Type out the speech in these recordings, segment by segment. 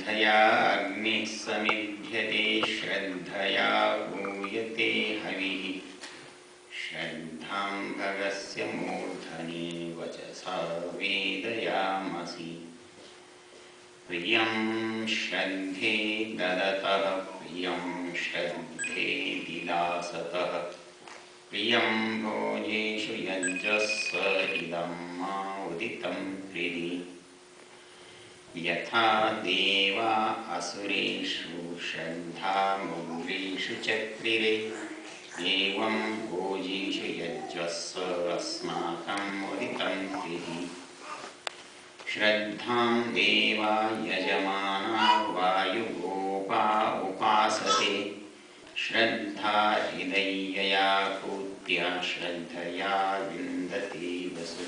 श्रद्धया अग्निः समिध्यते श्रद्धया पूयते हविः श्रद्धां भगस्य मूर्धनि वचसा वेदयामसि प्रियं श्रद्धे ददतः प्रियं श्रद्धे विलासतः प्रियं भोजेषु यज्ञस्स इदं मा उदितं हृदि यथा देवा असुरेषु श्रद्धामुग्रेषु चक्रिरे एवं भोजेषु यज्ञस्स अस्माकम् उदितं हृदि श्रद्धां देवा यजमाना वायुगोपा उपासते श्रद्धा हृदयया पूत्या श्रद्धया विन्दते वसु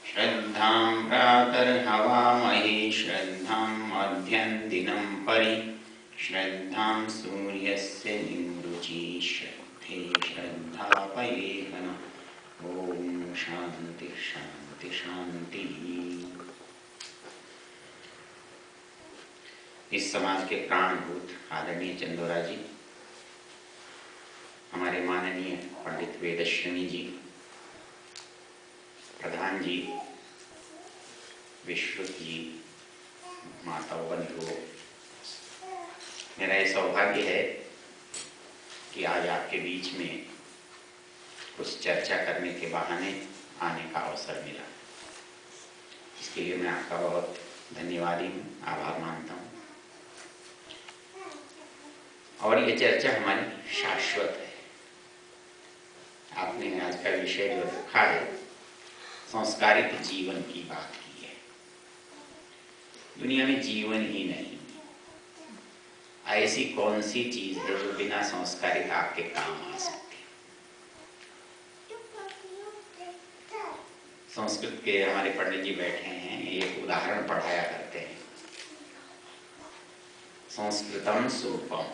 श्रद्धां प्रातर्हवामहे श्रद्धां मध्यं दिनं परि श्रद्धां सूर्यस्य निमृचि श्रद्धे श्रद्धापयेहन। ओम शांति शांति शांति। इस समाज के प्राणभूत आदरणीय चंदोरा जी, हमारे माननीय पंडित वेदश्विनी जी, प्रधान जी, विश्रुत जी, माताओं बंधुओं, मेरा ये सौभाग्य है कि आज आपके बीच में कुछ चर्चा करने के बहाने आने का अवसर मिला। इसके लिए मैं आपका बहुत धन्यवादी हूँ, आभार मानता हूँ। और ये चर्चा हमारी शाश्वत है। आपने आज का विषय जो रखा है, संस्कारित जीवन की बात की है। दुनिया में जीवन ही नहीं, ऐसी कौन सी चीज है जो बिना संस्कारित आपके काम आ सकती है। संस्कृत के हमारे पंडित जी बैठे हैं, एक उदाहरण पढ़ाया करते हैं। संस्कृतम सूपम,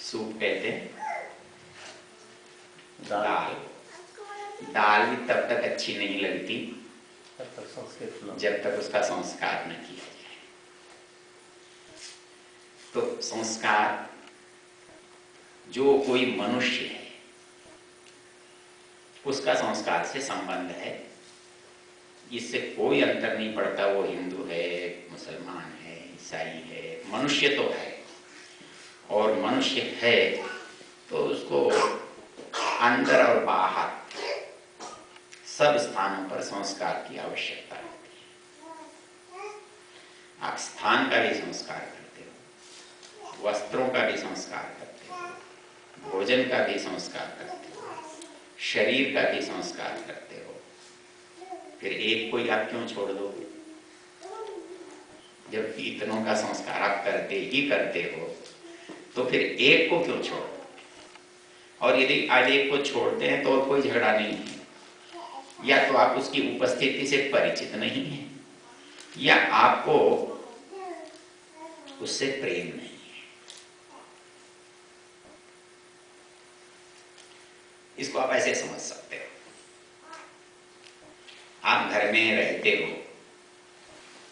सूप कहते हैं दाल। दाल भी तब तक अच्छी नहीं लगती जब तक उसका संस्कार न किया जाए। तो संस्कार, जो कोई मनुष्य है उसका संस्कार से संबंध है। इससे कोई अंतर नहीं पड़ता वो हिंदू है, मुसलमान है, ईसाई है, मनुष्य तो है। और मनुष्य है तो उसको अंदर और बाहर सब स्थानों पर संस्कार की आवश्यकता होती है। आप स्थान का भी संस्कार करते हो, वस्त्रों का भी संस्कार करते हो, भोजन का भी संस्कार करते हो, शरीर का भी संस्कार करते हो। फिर एक को आप क्यों छोड़ दोगे? जब इतनों का संस्कार आप करते ही करते हो तो फिर एक को क्यों छोड़? और यदि आज एक को छोड़ते हैं तो और कोई झगड़ा नहीं है, या तो आप उसकी उपस्थिति से परिचित नहीं है, या आपको उससे प्रेम नहीं है। इसको आप ऐसे समझ सकते हो। आप घर में रहते हो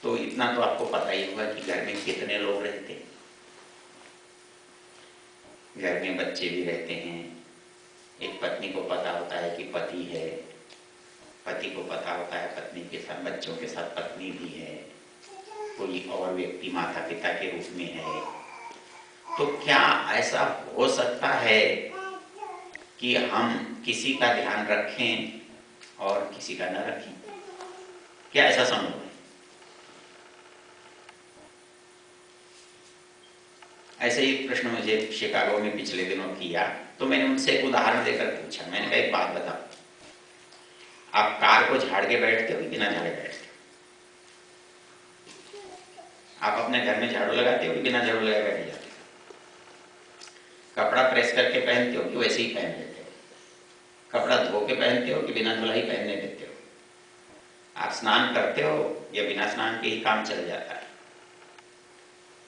तो इतना तो आपको पता ही होगा कि घर में कितने लोग रहते हैं। घर में बच्चे भी रहते हैं। एक पत्नी को पता होता है कि पति है, पति को पता होता है पत्नी के साथ, बच्चों के साथ पत्नी भी है, कोई और व्यक्ति माता पिता के रूप में है। तो क्या ऐसा हो सकता है कि हम किसी का ध्यान रखें और किसी का न रखें? क्या ऐसा संभव है? ऐसे ही प्रश्न मुझे शिकागो में पिछले दिनों किया, तो मैंने उनसे एक उदाहरण देकर पूछा। मैंने कहा एक बात बताओ, आप कार को झाड़ के बैठते हो कि बिना झाड़े बैठते हो? आप अपने घर में झाड़ू लगाते हो कि बिना झाड़ू लगाए बैठ जाते हो? कपड़ा प्रेस करके पहनते हो कि वैसे ही पहन लेते हो? कपड़ा धो के पहनते हो कि बिना धुलाई पहनने देते हो? आप स्नान करते हो या बिना स्नान के ही काम चल जाता है?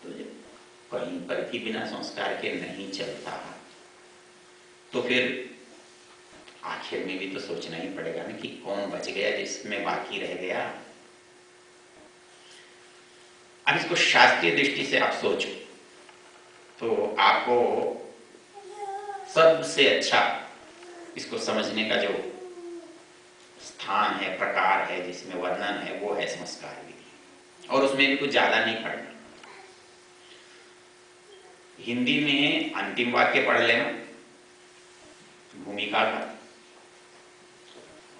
तो कहीं पर भी बिना संस्कार के नहीं चलता, तो फिर आखिर में भी तो सोचना ही पड़ेगा ना कि कौन बच गया जिसमें बाकी रह गया। अब इसको शास्त्रीय दृष्टि से आप सोचो तो आपको सबसे अच्छा इसको समझने का जो स्थान है, प्रकार है, जिसमें वर्णन है, वो है संस्कार विधि। और उसमें भी कुछ ज्यादा नहीं पढ़ना। हिंदी में अंतिम वाक्य पढ़ लेना भूमिका का,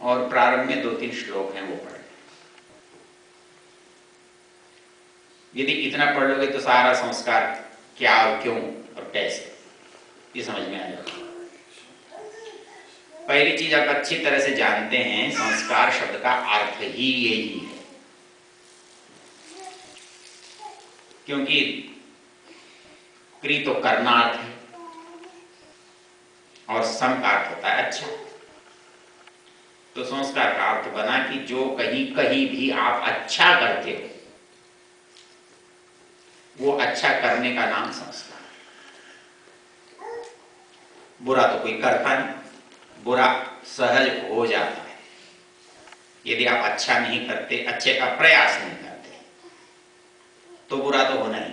और प्रारंभ में 2-3 श्लोक हैं वो पढ़ लेना। यदि इतना पढ़ लोगे तो सारा संस्कार क्या और क्यों और कैसे ये समझ में आ जाएगा। पहली चीज आप अच्छी तरह से जानते हैं, संस्कार शब्द का अर्थ ही यही है। क्योंकि क्रि तो करना अर्थ है और सम का अर्थ होता है अच्छा। तो संस्कार का अर्थ बना कि जो कहीं कहीं भी आप अच्छा करते हो वो अच्छा करने का नाम संस्कार। बुरा तो कोई करता नहीं, बुरा सहज हो जाता है। यदि आप अच्छा नहीं करते, अच्छे का प्रयास नहीं करते, तो बुरा तो होना ही।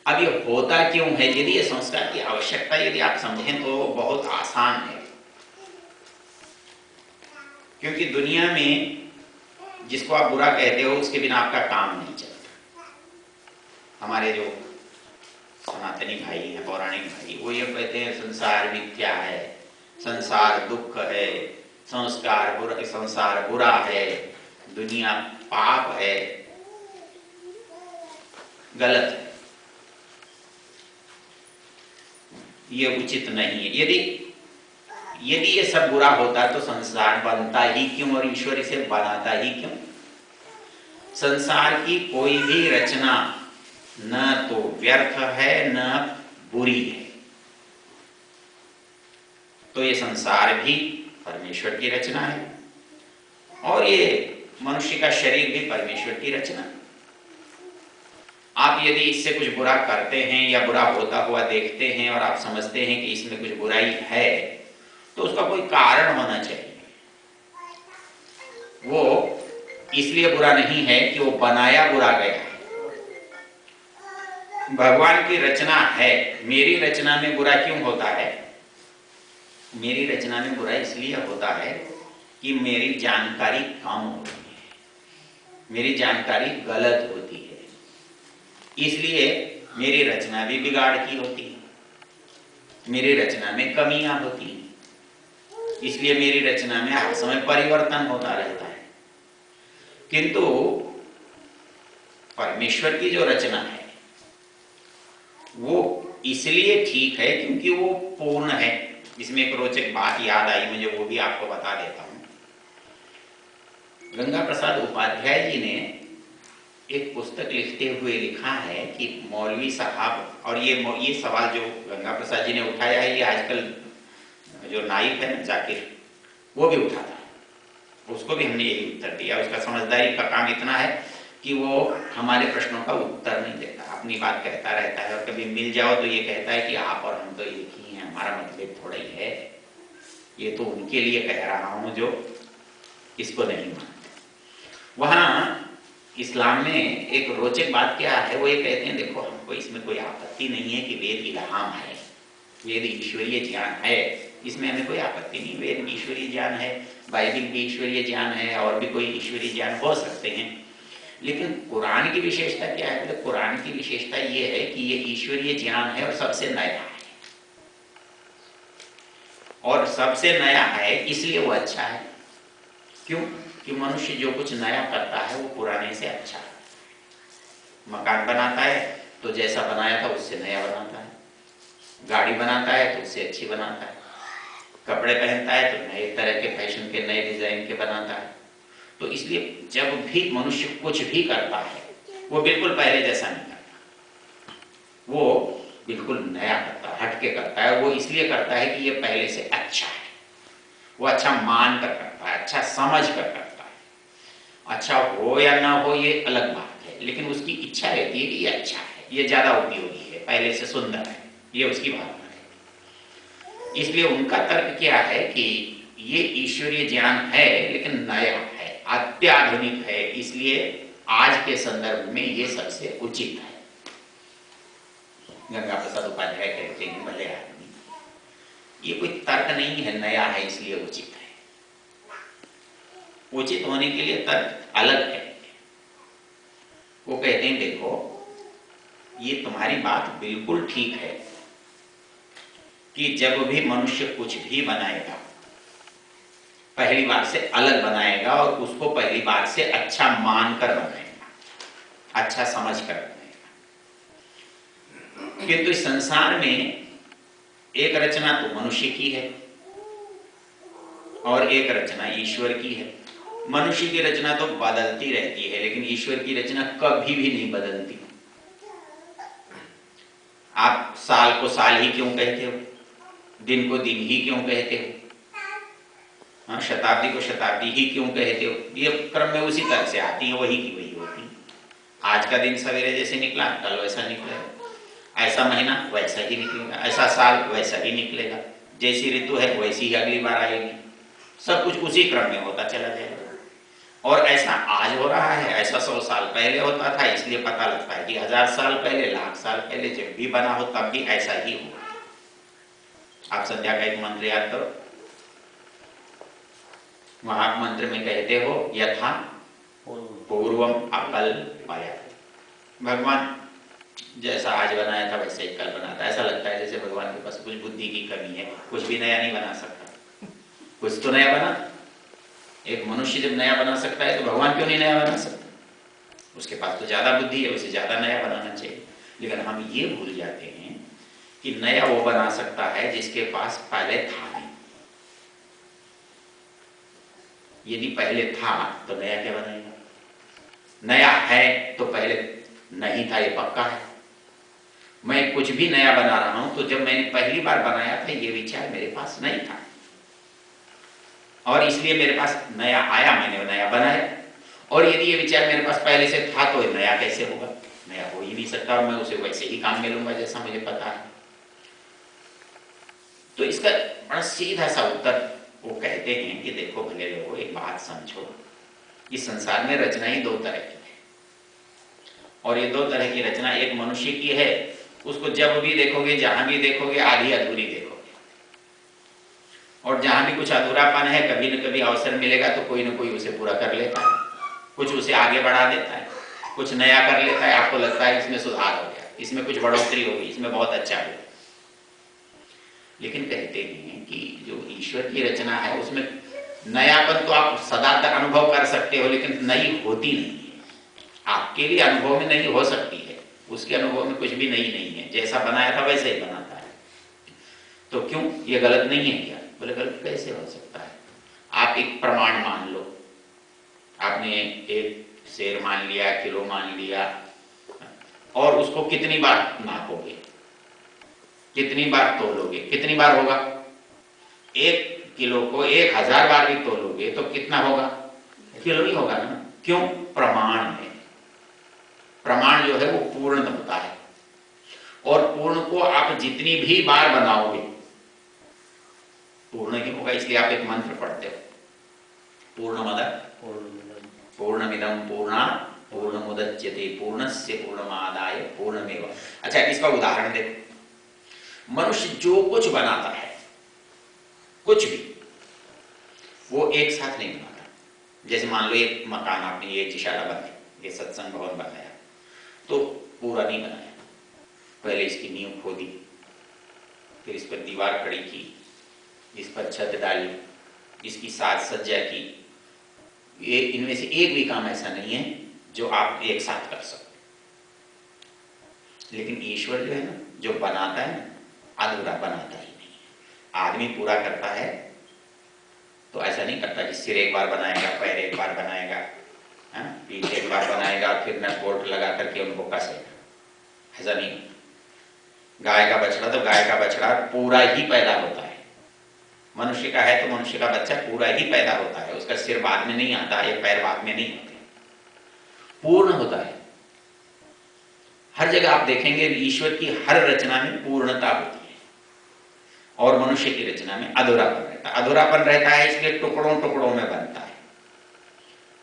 अब ये होता क्यों है? यदि ये संस्कार की आवश्यकता यदि आप समझें तो बहुत आसान है। क्योंकि दुनिया में जिसको आप बुरा कहते हो उसके बिना आपका काम नहीं चलता। हमारे जो सनातनी भाई हैं, पौराणिक भाई, वो ये कहते हैं संसार मिथ्या है, संसार दुख है, संसार बुरा है, दुनिया पाप है, गलत है, ये उचित नहीं है। यदि ये सब बुरा होता तो संसार बनता ही क्यों और ईश्वर इसे बनाता ही क्यों? संसार की कोई भी रचना न तो व्यर्थ है न बुरी है। तो ये संसार भी परमेश्वर की रचना है और ये मनुष्य का शरीर भी परमेश्वर की रचना है। आप यदि इससे कुछ बुरा करते हैं या बुरा होता हुआ देखते हैं और आप समझते हैं कि इसमें कुछ बुराई है, तो उसका कोई कारण होना चाहिए। वो इसलिए बुरा नहीं है कि वो बनाया बुरा गया है। भगवान की रचना है, मेरी रचना में बुरा क्यों होता है? मेरी रचना में बुरा इसलिए होता है कि मेरी जानकारी कम होती है, मेरी जानकारी गलत होती है, इसलिए मेरी रचना भी बिगाड़ की होती है, मेरी रचना में कमियां होती हैं, इसलिए मेरी रचना में हर समय परिवर्तन होता रहता है। किंतु परमेश्वर की जो रचना है वो इसलिए ठीक है क्योंकि वो पूर्ण है। इसमें एक रोचक बात याद आई मुझे, वो भी आपको बता देता हूं। गंगा प्रसाद उपाध्याय जी ने एक पुस्तक लिखते हुए लिखा है कि मौलवी साहब, और ये सवाल जो गंगा प्रसाद जी ने उठाया है ये आजकल जो नाइक है ना जाकिर, वो भी उठाता है, उसको भी हमने यही उत्तर दिया। उसका समझदारी का काम इतना है कि वो हमारे प्रश्नों का उत्तर नहीं देता, अपनी बात कहता रहता है, और कभी मिल जाओ तो ये कहता है कि आप और हम तो एक ही हैं, हमारा मतलब थोड़ा ही है, ये तो उनके लिए कह रहा हूं जो इसको नहीं मानते। वहां इस्लाम में एक रोचक बात क्या है, वो ये कहते हैं देखो हमको इसमें कोई आपत्ति नहीं है कि वेद इल्हाम है, वेद ईश्वरीय ज्ञान है, इसमें हमें कोई आपत्ति नहीं, वेद ईश्वरीय ज्ञान है, बाइबिल भी ईश्वरीय ज्ञान है, और भी कोई ईश्वरीय ज्ञान हो सकते हैं। लेकिन कुरान की विशेषता क्या है? तो कुरान की विशेषता ये है कि ये ईश्वरीय ज्ञान है और सबसे नया है, और सबसे नया है इसलिए वो अच्छा है। क्यों? कि मनुष्य जो कुछ नया करता है वो पुराने से अच्छा है। मकान बनाता है तो जैसा बनाया था उससे नया बनाता है, गाड़ी बनाता है तो उससे अच्छी बनाता है, कपड़े पहनता है तो नए तरह के फैशन के, नए डिजाइन के बनाता है। तो इसलिए जब भी मनुष्य कुछ भी करता है वो बिल्कुल पहले जैसा नहीं करता, वो बिल्कुल नया करता है, हटके करता है। वो इसलिए करता है कि ये पहले से अच्छा है, वो अच्छा मान कर करता है, अच्छा समझ कर करता है। अच्छा हो या ना हो ये अलग बात है, लेकिन उसकी इच्छा रहती है कि ये अच्छा है, ये ज्यादा उपयोगी है, पहले से सुंदर है, ये उसकी भावना है। इसलिए उनका तर्क क्या है कि ये ईश्वरीय ज्ञान है लेकिन नया है, अत्याधुनिक है, इसलिए आज के संदर्भ में ये सबसे उचित है। गंगा प्रसाद उपाध्याय कहते हैं भले आदमी, ये कोई तर्क नहीं है, नया है इसलिए उचित है। उचित होने के लिए तर्क अलग है। वो कहते हैं देखो ये तुम्हारी बात बिल्कुल ठीक है कि जब भी मनुष्य कुछ भी बनाएगा पहली बार से अलग बनाएगा और उसको पहली बार से अच्छा मानकर बनाएगा, अच्छा समझकर बनाएगा। किंतु इस संसार में एक रचना तो मनुष्य की है और एक रचना ईश्वर की है। मनुष्य की रचना तो बदलती रहती है, लेकिन ईश्वर की रचना कभी भी नहीं बदलती। आप साल को साल ही क्यों कहते हो, दिन को दिन ही क्यों कहते हो, हाँ, शताब्दी को शताब्दी ही क्यों कहते हो? ये क्रम में उसी तरह से आती है, वही की वही होती है। आज का दिन सवेरे जैसे निकला कल वैसा निकलेगा, ऐसा महीना वैसा ही निकलेगा, ऐसा साल वैसा ही निकलेगा, जैसी ऋतु है वैसी ही अगली बार आएगी। सब कुछ उसी क्रम में होता चला जाएगा। और ऐसा आज हो रहा है, ऐसा 100 साल पहले होता था, इसलिए पता लगता है कि 1000 साल पहले, लाख साल पहले जब भी बना हो तब भी ऐसा ही हो। आप संध्या का एक मंत्र याद करो, महामंत्र में कहते हो यथा पूर्वम अकल्पया। भगवान जैसा आज बनाया था वैसे ही कल बनाता। ऐसा लगता है जैसे भगवान के पास कुछ बुद्धि की कमी है, कुछ भी नया नहीं बना सकता। कुछ तो नया बना। एक मनुष्य जब नया बना सकता है तो भगवान क्यों नहीं नया बना सकता? उसके पास तो ज्यादा बुद्धि है, उसे ज्यादा नया बनाना चाहिए। लेकिन हम ये भूल जाते हैं कि नया वो बना सकता है जिसके पास पहले था नहीं। यदि पहले था तो नया क्या बनाएगा? नया है तो पहले नहीं था, ये पक्का है। मैं कुछ भी नया बना रहा हूं तो जब मैंने पहली बार बनाया था ये विचार मेरे पास नहीं था और इसलिए मेरे पास नया आया, मैंने नया बनाया। और यदि ये विचार मेरे पास पहले से था तो नया कैसे होगा? नया हो ही नहीं सकता और मैं उसे वैसे ही काम में लूंगा जैसा मुझे पता है। तो इसका बड़ा सीधा सा उत्तर वो कहते हैं कि देखो भले लोगों, एक बात समझो, इस संसार में रचना ही दो तरह की है और ये दो तरह की रचना एक मनुष्य की है, उसको जब भी देखोगे, जहां भी देखोगे, आधी अधूरी देखोगे। और जहां भी कुछ अधूरापन है, कभी न कभी अवसर मिलेगा तो कोई ना कोई उसे पूरा कर लेता है, कुछ उसे आगे बढ़ा देता है, कुछ नया कर लेता है। आपको लगता है इसमें सुधार हो गया, इसमें कुछ बढ़ोतरी होगी, इसमें बहुत अच्छा हो। लेकिन कहते हैं कि जो ईश्वर की रचना है उसमें नयापन तो आप सदा तक अनुभव कर सकते हो, लेकिन नई होती नहीं है। आपके लिए अनुभव में नहीं हो सकती है, उसके अनुभव में कुछ भी नई नहीं है। जैसा बनाया था वैसे ही बनाता है। तो क्यों ये गलत नहीं है क्या? बोले गलत कैसे हो सकता है? आप एक प्रमाण मान लो, आपने एक शेर मान लिया, किलो मान लिया, और उसको कितनी बार नापोगे, कितनी बार तोलोगे, कितनी बार होगा? 1 किलो को 1000 बार भी तोलोगे तो कितना होगा? किलो ही होगा ना। क्यों? प्रमाण है। प्रमाण जो है वो पूर्ण होता है और पूर्ण को आप जितनी भी बार बनाओगे पूर्ण ही होगा। इसलिए आप एक मंत्र पढ़ते हो, पूर्णमद पूर्णमिदं पूर्णात् पूर्णमुदच्यते पूर्णस्य पूर्णमादाय पूर्णमेव। अच्छा, इसका उदाहरण देखो। मनुष्य जो कुछ बनाता है, कुछ भी, वो एक साथ नहीं बनाता। जैसे मान लो एक मकान आपने, ये जिशाला बनाई, ये सत्संग भवन बनाया, तो पूरा नहीं बनाया। पहले इसकी नींव खोदी, फिर इस पर दीवार खड़ी की, इस पर छत डाली, इसकी साज सज्जा की। ये इनमें से एक भी काम ऐसा नहीं है जो आप एक साथ कर सकते। लेकिन ईश्वर जो है ना, जो बनाता है ना, अधूरा बनाता ही नहीं है। आदमी पूरा करता है तो ऐसा नहीं करता कि सिर एक बार बनाएगा, पैर एक बार बनाएगा, पीठ एक बार बनाएगा, फिर नट बोल्ट लगा करके उनको कसेगा। ऐसा नहीं। गाय का बछड़ा तो गाय का बछड़ा पूरा ही पैदा होता है। मनुष्य का है तो मनुष्य का बच्चा पूरा ही पैदा होता है, उसका सिर बाद में नहीं आता है, पैर बाद में नहीं होते, पूर्ण होता है। हर जगह आप देखेंगे ईश्वर की हर रचना में पूर्णता होती है और मनुष्य की रचना में अधूरापन रहता है। अधूरापन रहता है इसलिए टुकड़ों टुकड़ों में बनता है।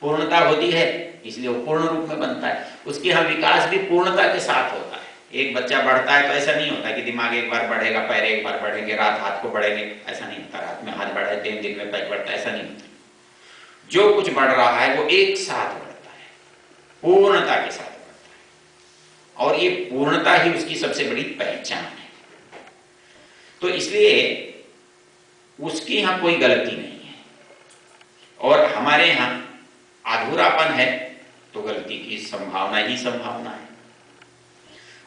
पूर्णता होती है इसलिए वो पूर्ण रूप में बनता है। उसके यहाँ विकास भी पूर्णता के साथ होता है। एक बच्चा बढ़ता है तो ऐसा नहीं होता कि दिमाग एक बार बढ़ेगा, पैर एक बार बढ़ेंगे, रात हाथ को बढ़ेंगे, ऐसा नहीं होता। रात में हाथ बढ़े, दिन में पैर बढ़ता है, ऐसा नहीं होता। जो कुछ बढ़ रहा है वो एक साथ बढ़ता है, पूर्णता के साथ बढ़ता है, और ये पूर्णता ही उसकी सबसे बड़ी पहचान है। तो इसलिए उसकी यहां कोई गलती नहीं है, और हमारे यहां अधूरापन है तो गलती की संभावना ही संभावना है।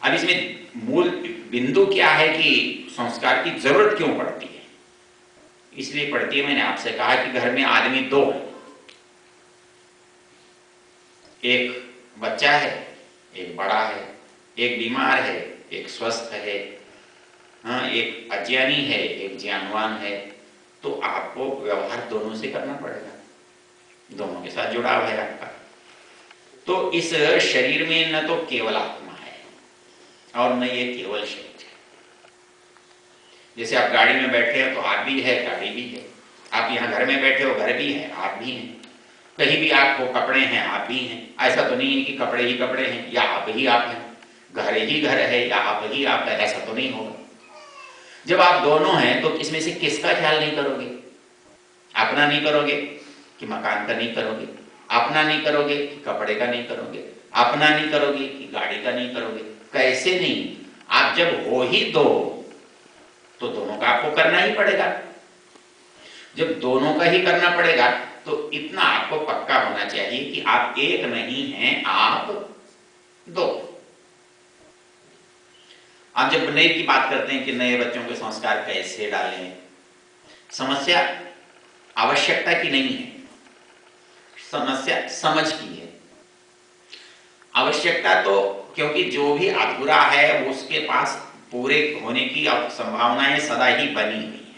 अब इसमें मूल बिंदु क्या है कि संस्कार की जरूरत क्यों पड़ती है? इसलिए पड़ती है, मैंने आपसे कहा कि घर में आदमी दो है, एक बच्चा है, एक बड़ा है, एक बीमार है, एक स्वस्थ है, हाँ, एक अज्ञानी है, एक ज्ञानवान है। तो आपको व्यवहार दोनों से करना पड़ेगा, दोनों के साथ जुड़ाव है आपका। तो इस शरीर में न तो केवल आत्मा है और न ये केवल शरीर है। जैसे आप गाड़ी में बैठे हैं तो आप भी है, गाड़ी भी है। आप यहाँ घर में बैठे हो, घर भी है, आप भी हैं। कहीं भी आपको कपड़े हैं, आप भी हैं। ऐसा तो नहीं है कि कपड़े ही कपड़े हैं या आप ही आप हैं, घर ही घर है या आप ही आप है, ऐसा तो नहीं होगा। जब आप दोनों हैं तो इसमें से किसका ख्याल नहीं करोगे? अपना नहीं करोगे कि मकान का नहीं करोगे, अपना नहीं करोगे कि कपड़े का नहीं करोगे, अपना नहीं करोगे कि गाड़ी का नहीं करोगे। कैसे नहीं? आप जब हो ही दो तो दोनों का आपको करना ही पड़ेगा। जब दोनों का ही करना पड़ेगा तो इतना आपको पक्का होना चाहिए कि आप एक नहीं हैं, आप दो। आप जब नए की बात करते हैं कि नए बच्चों के संस्कार कैसे डालें, समस्या आवश्यकता की नहीं है, समस्या समझ की है। आवश्यकता तो क्योंकि जो भी अधूरा है उसके पास पूरे होने की संभावनाएं सदा ही बनी हुई है।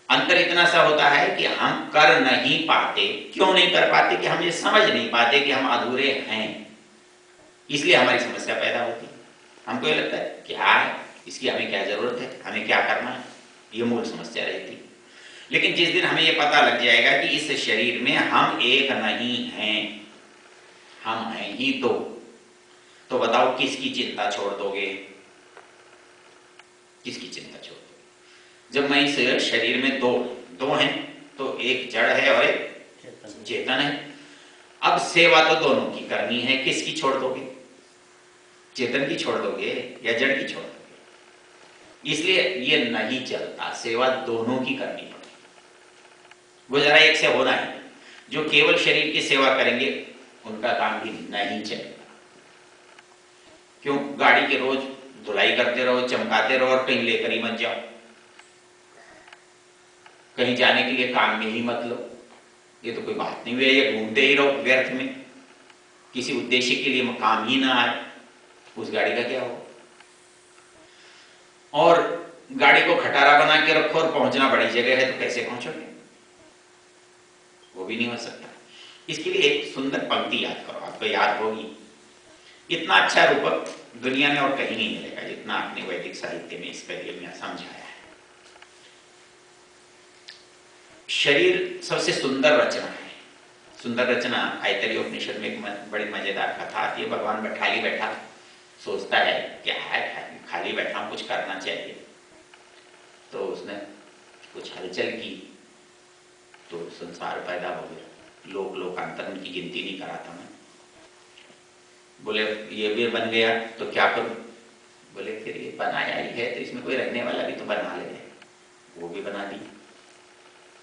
अंतर इतना सा होता है कि हम कर नहीं पाते। क्यों नहीं कर पाते? कि हम ये समझ नहीं पाते कि हम अधूरे हैं, इसलिए हमारी समस्या पैदा होती है। हमको ये लगता है क्या है, इसकी हमें क्या जरूरत है, हमें क्या करना है, ये मूल समस्या रहती है। लेकिन जिस दिन हमें ये पता लग जाएगा कि इस शरीर में हम एक नहीं हैं, हम हैं ही दो, तो बताओ किसकी चिंता छोड़ दोगे? किसकी चिंता छोड़ दोगे? जब मैं इस शरीर में दो हैं तो एक जड़ है और एक चेतन है। अब सेवा तो दोनों की करनी है, किसकी छोड़ दोगे? चेतन की छोड़ दोगे या जड़ की छोड़ दोगे? इसलिए ये नहीं चलता, सेवा दोनों की करनी पड़ेगी। गुजारा एक से होना है। जो केवल शरीर की सेवा करेंगे उनका काम भी नहीं चलेगा। क्यों? गाड़ी के रोज धुलाई करते रहो, चमकाते रहो और कहीं लेकर ही मत जाओ। कहीं जाने के लिए काम में ही मत लो, ये तो कोई बात नहीं हुई। ये घूमते ही रहो व्यर्थ में, किसी उद्देश्य के लिए काम ही ना आए, उस गाड़ी का क्या हो? और गाड़ी को खटारा बना के रखो और पहुंचना बड़ी जगह है तो कैसे पहुंचोगे? वो भी नहीं हो सकता। इसके लिए एक सुंदर पंक्ति याद करो, आपको याद होगी। इतना अच्छा रूपक दुनिया में और कहीं नहीं मिलेगा जितना आपने वैदिक साहित्य में इस पहले में समझाया है। शरीर सबसे सुंदर रचना है। सुंदर रचना आयतरीय उपनिषद में एक बड़ी मजेदार कथा आती है। भगवान बैठाली बैठा सोचता है क्या है, खाली बैठा हूं, कुछ करना चाहिए। तो उसने कुछ हलचल की तो संसार पैदा हो गया। लोक लोकांतर उनकी गिनती नहीं कराता मैं। बोले ये भी बन गया तो क्या करूं? बोले फिर ये बनाया ही है तो इसमें कोई रहने वाला भी तो बना ले। वो भी बना दी।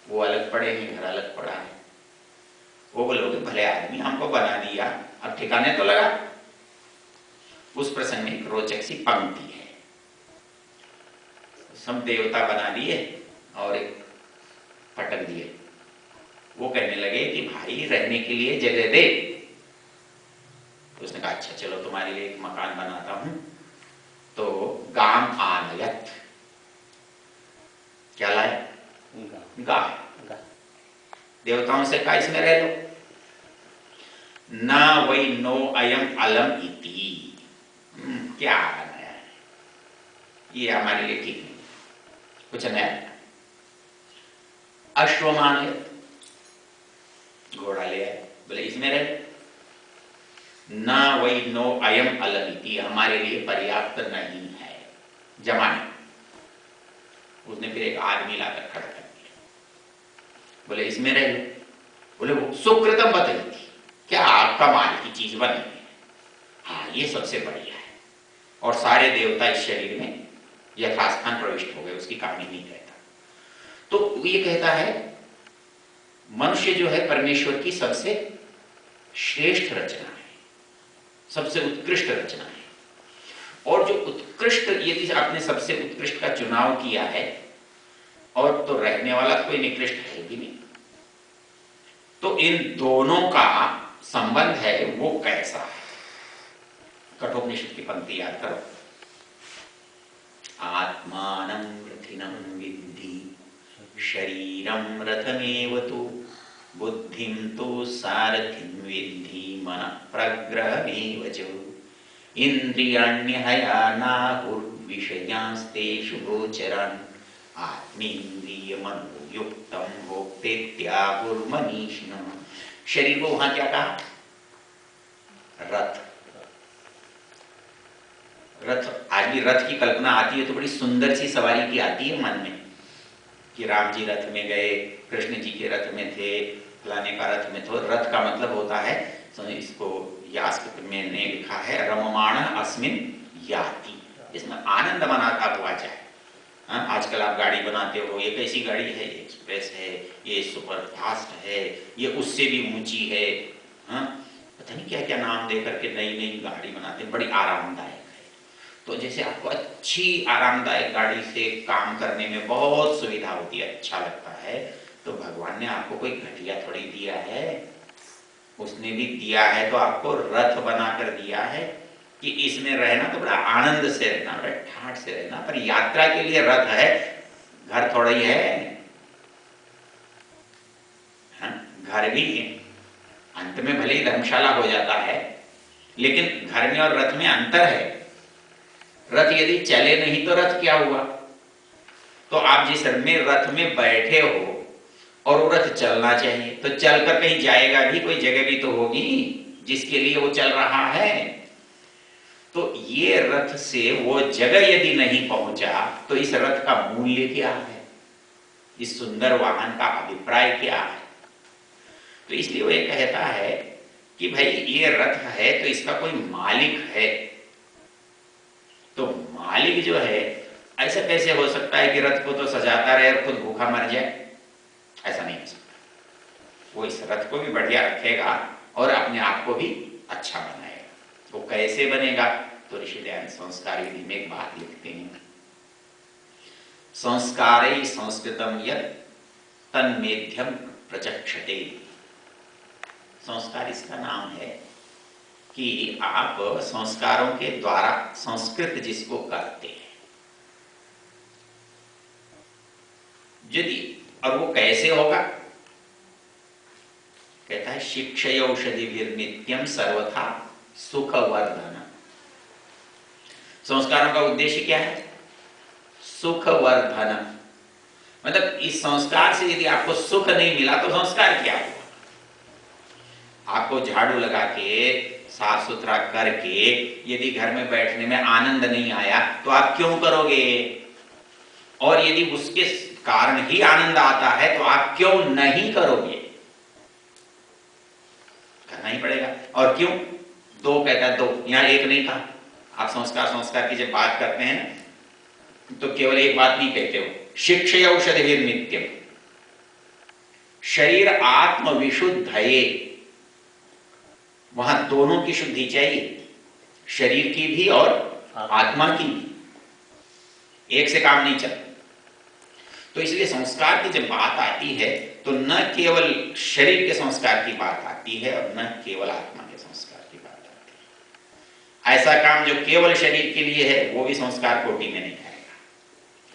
वो अलग पड़े हैं, घर अलग पड़ा है। वो बोलोगे भले आदमी, हमको बना दिया, अब ठिकाने तो लगा। उस प्रसंग में एक रोचक सी पंक्ति है। सब देवता बना दिए और एक पटक दिए। वो कहने लगे कि भाई रहने के लिए जगह दे। तो उसने कहा अच्छा चलो तुम्हारे लिए एक मकान बनाता हूं। तो गाम आनयत, क्या लाए? गाय। देवताओं से कहा इसमें रह लो। ना वही नो अयम अलम इति। क्या बनाया है ये, हमारे लिए ठीक नहीं, कुछ नया। अश्वमान घोड़ा ले आए, बोले इसमें रहे ना, वही नो अयम अलमिति, हमारे लिए पर्याप्त नहीं है, जमा नहीं। उसने फिर एक आदमी लाकर खड़ा कर दिया, बोले इसमें रह लो। बोले वो सुकृतम बदली थी, क्या आपका माल की चीज बनी है, हाँ ये सबसे बढ़िया है। और सारे देवता इस शरीर में यथास्थान प्रविष्ट हो गए, उसकी कहानी नहीं कहता। तो ये कहता है मनुष्य जो है परमेश्वर की सबसे श्रेष्ठ रचना है, सबसे उत्कृष्ट रचना है। और जो उत्कृष्ट, यदि आपने सबसे उत्कृष्ट का चुनाव किया है, और तो रहने वाला तो कोई निकृष्ट है भी नहीं, तो इन दोनों का संबंध है वो कैसा है। कठोपनिषद की पंक्ति याद करो, आत्मानं रथिनं विद्धि शरीरं रथमेव तु बुद्धिं तु सारथिं विद्धि मनः प्रग्रहमेव च इंद्रियाण्यहयानाहुर्विषयांस्तेषु गोचरान् आत्मेन्द्रियमनोयुक्तं भोक्तेत्याहुर्मनीषिणः। शरीर को वहां क्या कहा, रथ। रथ, आज भी रथ की कल्पना आती है तो बड़ी सुंदर सी सवारी की आती है मन में, कि राम जी रथ में गए, कृष्ण जी के रथ में थे, फलाने का रथ में। तो रथ का मतलब होता है, इसको यास्क में ने लिखा है रममाण अस्मिन याति, इसमें आनंद मनाता हुआ जाए। आजकल आप गाड़ी बनाते हो, ये कैसी गाड़ी है, ये एक्सप्रेस है, ये सुपर फास्ट है, ये उससे भी ऊंची है, पता नहीं क्या क्या नाम दे करके नई नई गाड़ी बनाते हैं, बड़ी आरामदायक है। तो जैसे आपको अच्छी आरामदायक गाड़ी से काम करने में बहुत सुविधा होती है, अच्छा लगता है, तो भगवान ने आपको कोई घटिया थोड़ी दिया है, उसने भी दिया है तो आपको रथ बनाकर दिया है कि इसमें रहना तो बड़ा आनंद से रहना, बड़ा ठाठ से रहना। पर यात्रा के लिए रथ है, घर थोड़ा ही है। घर भी अंत में भले ही धर्मशाला हो जाता है, लेकिन घर में और रथ में अंतर है। रथ यदि चले नहीं तो रथ क्या हुआ। तो आप जिस रथ में बैठे हो और वो रथ चलना चाहिए, तो चलकर कहीं जाएगा भी, कोई जगह भी तो होगी जिसके लिए वो चल रहा है। तो ये रथ से वो जगह यदि नहीं पहुंचा तो इस रथ का मूल्य क्या है, इस सुंदर वाहन का अभिप्राय क्या है। तो इसलिए वो ये कहता है कि भाई ये रथ है तो इसका कोई मालिक है। तो मालिक जो है, ऐसा कैसे हो सकता है कि रथ को तो सजाता रहे और खुद भूखा मर जाए, ऐसा नहीं हो सकता। वो इस रथ को भी बढ़िया रखेगा और अपने आप को भी अच्छा बनाएगा। वो कैसे बनेगा, तो ऋषि दयानंद संस्कार विधि में एक बात लिखते हैं, संस्कारै संस्कृतम यत् तन्मेध्यम प्रचक्षते। संस्कार इसका नाम है कि आप संस्कारों के द्वारा संस्कृत जिसको करते हैं, यदि, और वो कैसे होगा, कहता है शिक्षयौषधिभिर्नित्यं सर्वथा सुखवर्धन। संस्कारों का उद्देश्य क्या है, सुखवर्धन। मतलब इस संस्कार से यदि आपको सुख नहीं मिला तो संस्कार क्या हुआ। आपको झाड़ू लगा के साफ सुथरा करके यदि घर में बैठने में आनंद नहीं आया तो आप क्यों करोगे, और यदि उसके कारण ही आनंद आता है तो आप क्यों नहीं करोगे, करना ही पड़ेगा। और क्यों, दो कहता है, दो, यहां एक नहीं कहा। आप संस्कार की जब बात करते हैं तो केवल एक बात नहीं कहते हो, शिक्षयौषधिर्नित्यम, शरीर आत्म विशुद्धये, वहां दोनों की शुद्धि चाहिए, शरीर की भी और आत्मा की भी, एक से काम नहीं चलता। तो इसलिए संस्कार की जब बात आती है तो न केवल शरीर के संस्कार की बात आती है और न केवल आत्मा के संस्कार की बात आती है। ऐसा काम जो केवल शरीर के लिए है वो भी संस्कार कोटि में नहीं आएगा,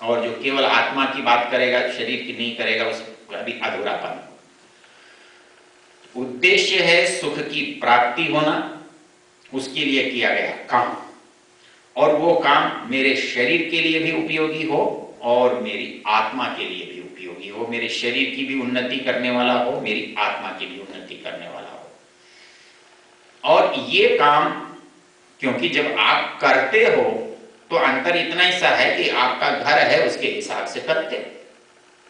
और जो केवल आत्मा की बात करेगा, शरीर की नहीं करेगा, उसका भी अधूरापन। उद्देश्य है सुख की प्राप्ति होना, उसके लिए किया गया काम, और वो काम मेरे शरीर के लिए भी उपयोगी हो और मेरी आत्मा के लिए भी उपयोगी हो, मेरे शरीर की भी उन्नति करने वाला हो, मेरी आत्मा की भी उन्नति करने वाला हो। और ये काम, क्योंकि जब आप करते हो तो अंतर इतना ही सा है कि आपका घर है उसके हिसाब से करते हो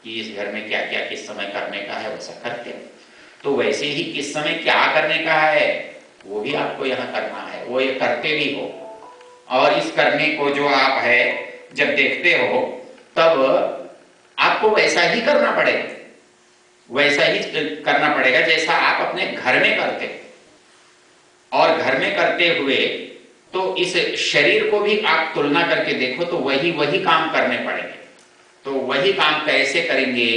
कि इस घर में क्या क्या किस समय करने का है वैसा करते हो। तो वैसे ही किस समय क्या करने का है वो भी आपको यहाँ करना है, वो ये करते भी हो। और इस करने को जो आप है जब देखते हो तब आपको वैसा ही करना पड़ेगा, वैसा ही करना पड़ेगा जैसा आप अपने घर में करते हो। और घर में करते हुए तो इस शरीर को भी आप तुलना करके देखो तो वही वही काम करने पड़ेंगे। तो वही काम कैसे करेंगे,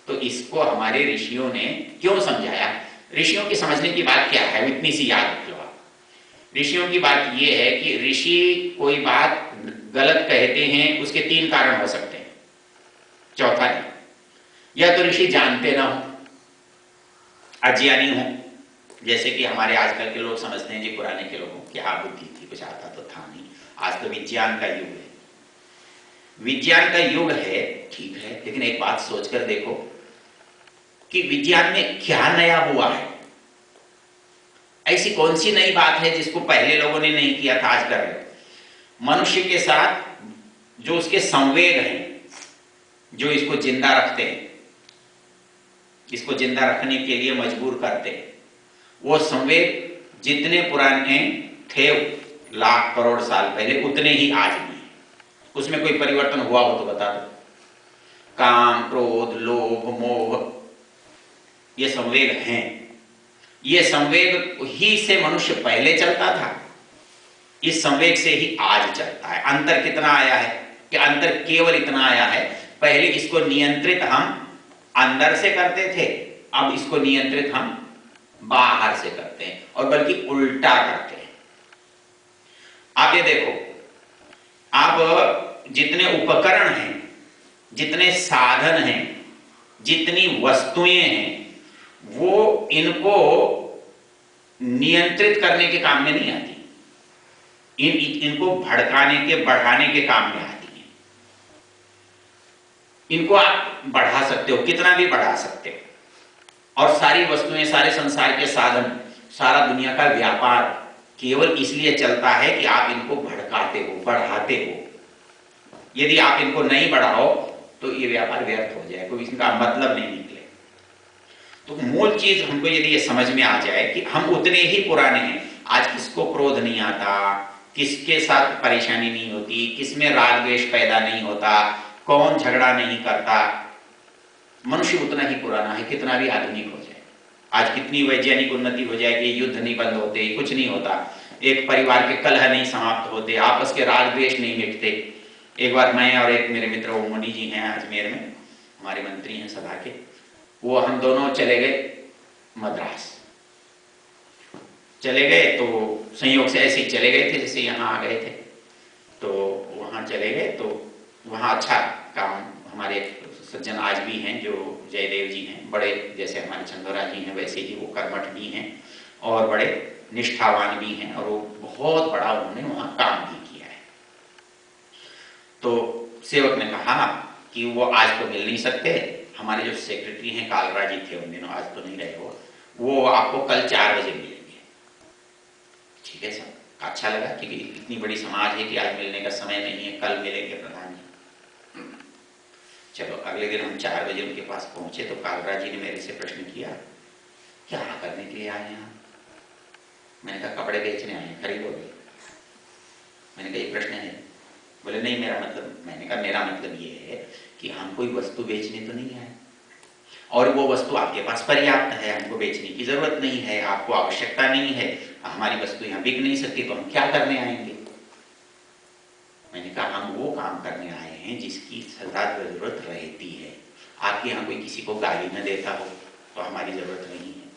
तो इसको हमारे ऋषियों ने क्यों समझाया। ऋषियों की समझने की बात क्या है, इतनी सी याद रखो आप। ऋषियों की बात यह है कि ऋषि कोई बात गलत कहते हैं उसके 3 कारण हो सकते हैं, चौथा नहीं। या तो ऋषि जानते ना हो, अज्ञानी हो, जैसे कि हमारे आजकल के लोग समझते हैं जी पुराने के लोगों की क्या बुद्धि थी, कुछ आता तो था नहीं। आज तो विज्ञान का युग है, विज्ञान का युग है, ठीक है, लेकिन एक बात सोचकर देखो कि विज्ञान में क्या नया हुआ है। ऐसी कौन सी नई बात है जिसको पहले लोगों ने नहीं किया था आज कर रहे। मनुष्य के साथ जो उसके संवेग हैं, जो इसको जिंदा रखते हैं, इसको जिंदा रखने के लिए मजबूर करते हैं, वो संवेग जितने पुराने थे लाख करोड़ साल पहले उतने ही आज भी हैं। उसमें कोई परिवर्तन हुआ हो तो बता दो। काम, क्रोध, लोभ, मोह, ये संवेग हैं। ये संवेग ही से मनुष्य पहले चलता था, इस संवेग से ही आज चलता है। अंतर कितना आया है कि अंतर केवल इतना आया है, पहले इसको नियंत्रित हम अंदर से करते थे, अब इसको नियंत्रित हम बाहर से करते हैं, और बल्कि उल्टा करते हैं। आप ये देखो, आप जितने उपकरण हैं, जितने साधन हैं, जितनी वस्तुएं हैं, वो इनको नियंत्रित करने के काम में नहीं आती, इनको भड़काने के बढ़ाने के काम में आती हैं। इनको आप बढ़ा सकते हो, कितना भी बढ़ा सकते हो। और सारी वस्तुएं, सारे संसार के साधन, सारा दुनिया का व्यापार केवल इसलिए चलता है कि आप इनको भड़काते हो, बढ़ाते हो। यदि आप इनको नहीं बढ़ाओ तो ये व्यापार व्यर्थ हो जाए, कोई इसका मतलब नहीं निकले। तो मूल चीज हमको यदि ये समझ में आ जाए कि हम उतने ही पुराने हैं। आज किसको क्रोध नहीं आता, किसके साथ परेशानी नहीं होती, किसमें राग द्वेष पैदा नहीं होता, कौन झगड़ा नहीं करता, मनुष्य उतना ही पुराना है, कितना भी आधुनिक हो जाए। आज कितनी वैज्ञानिक उन्नति हो जाए कि युद्ध नहीं बंद होते, कुछ नहीं होता, एक परिवार के कलह नहीं समाप्त होते, आपस के राग द्वेष नहीं मिटते। एक बार मैं और एक मेरे मित्र मोदी जी हैं अजमेर में, हमारे मंत्री हैं सभा के, वो हम दोनों चले गए मद्रास। चले गए तो संयोग से ऐसे ही चले गए थे जैसे यहाँ आ गए थे। तो वहाँ चले गए तो वहाँ अच्छा काम, हमारे सज्जन आज भी हैं जो जयदेव जी हैं, बड़े जैसे हमारे चंदोरा जी हैं वैसे ही वो कर्मठ भी हैं और बड़े निष्ठावान भी हैं, और वो बहुत बड़ा उन्होंने वहाँ काम भी किया है। तो सेवक ने कहा कि वो आज तो मिल नहीं सकते, हमारे जो सेक्रेटरी हैं कालरा जी थे उन दिनों, आज तो नहीं रहे वो आपको कल 4 बजे मिलेंगे। ठीक है सर, अच्छा लगा क्योंकि इतनी बड़ी समाज है कि आज मिलने का समय नहीं है, कल मिलेंगे प्रधान जी। चलो अगले दिन हम 4 बजे उनके पास पहुंचे तो कालरा जी ने मेरे से प्रश्न किया, क्या करने के लिए आए यहाँ। मैंने कहा कपड़े बेचने आए, खरीदोगे। मैंने कहा ये प्रश्न है। बोले नहीं मेरा मतलब, मैंने कहा मेरा मतलब ये है कि हम कोई वस्तु बेचने तो नहीं आए, और वो वस्तु आपके पास पर्याप्त है, हमको बेचने की जरूरत नहीं है, आपको आवश्यकता नहीं है, हमारी वस्तु यहाँ बिक नहीं सकती तो हम क्या करने आएंगे। मैंने कहा हम वो काम करने आए हैं जिसकी सदा जरूरत रहती है। आपके यहाँ कोई किसी को गाली न देता हो तो हमारी जरूरत नहीं है,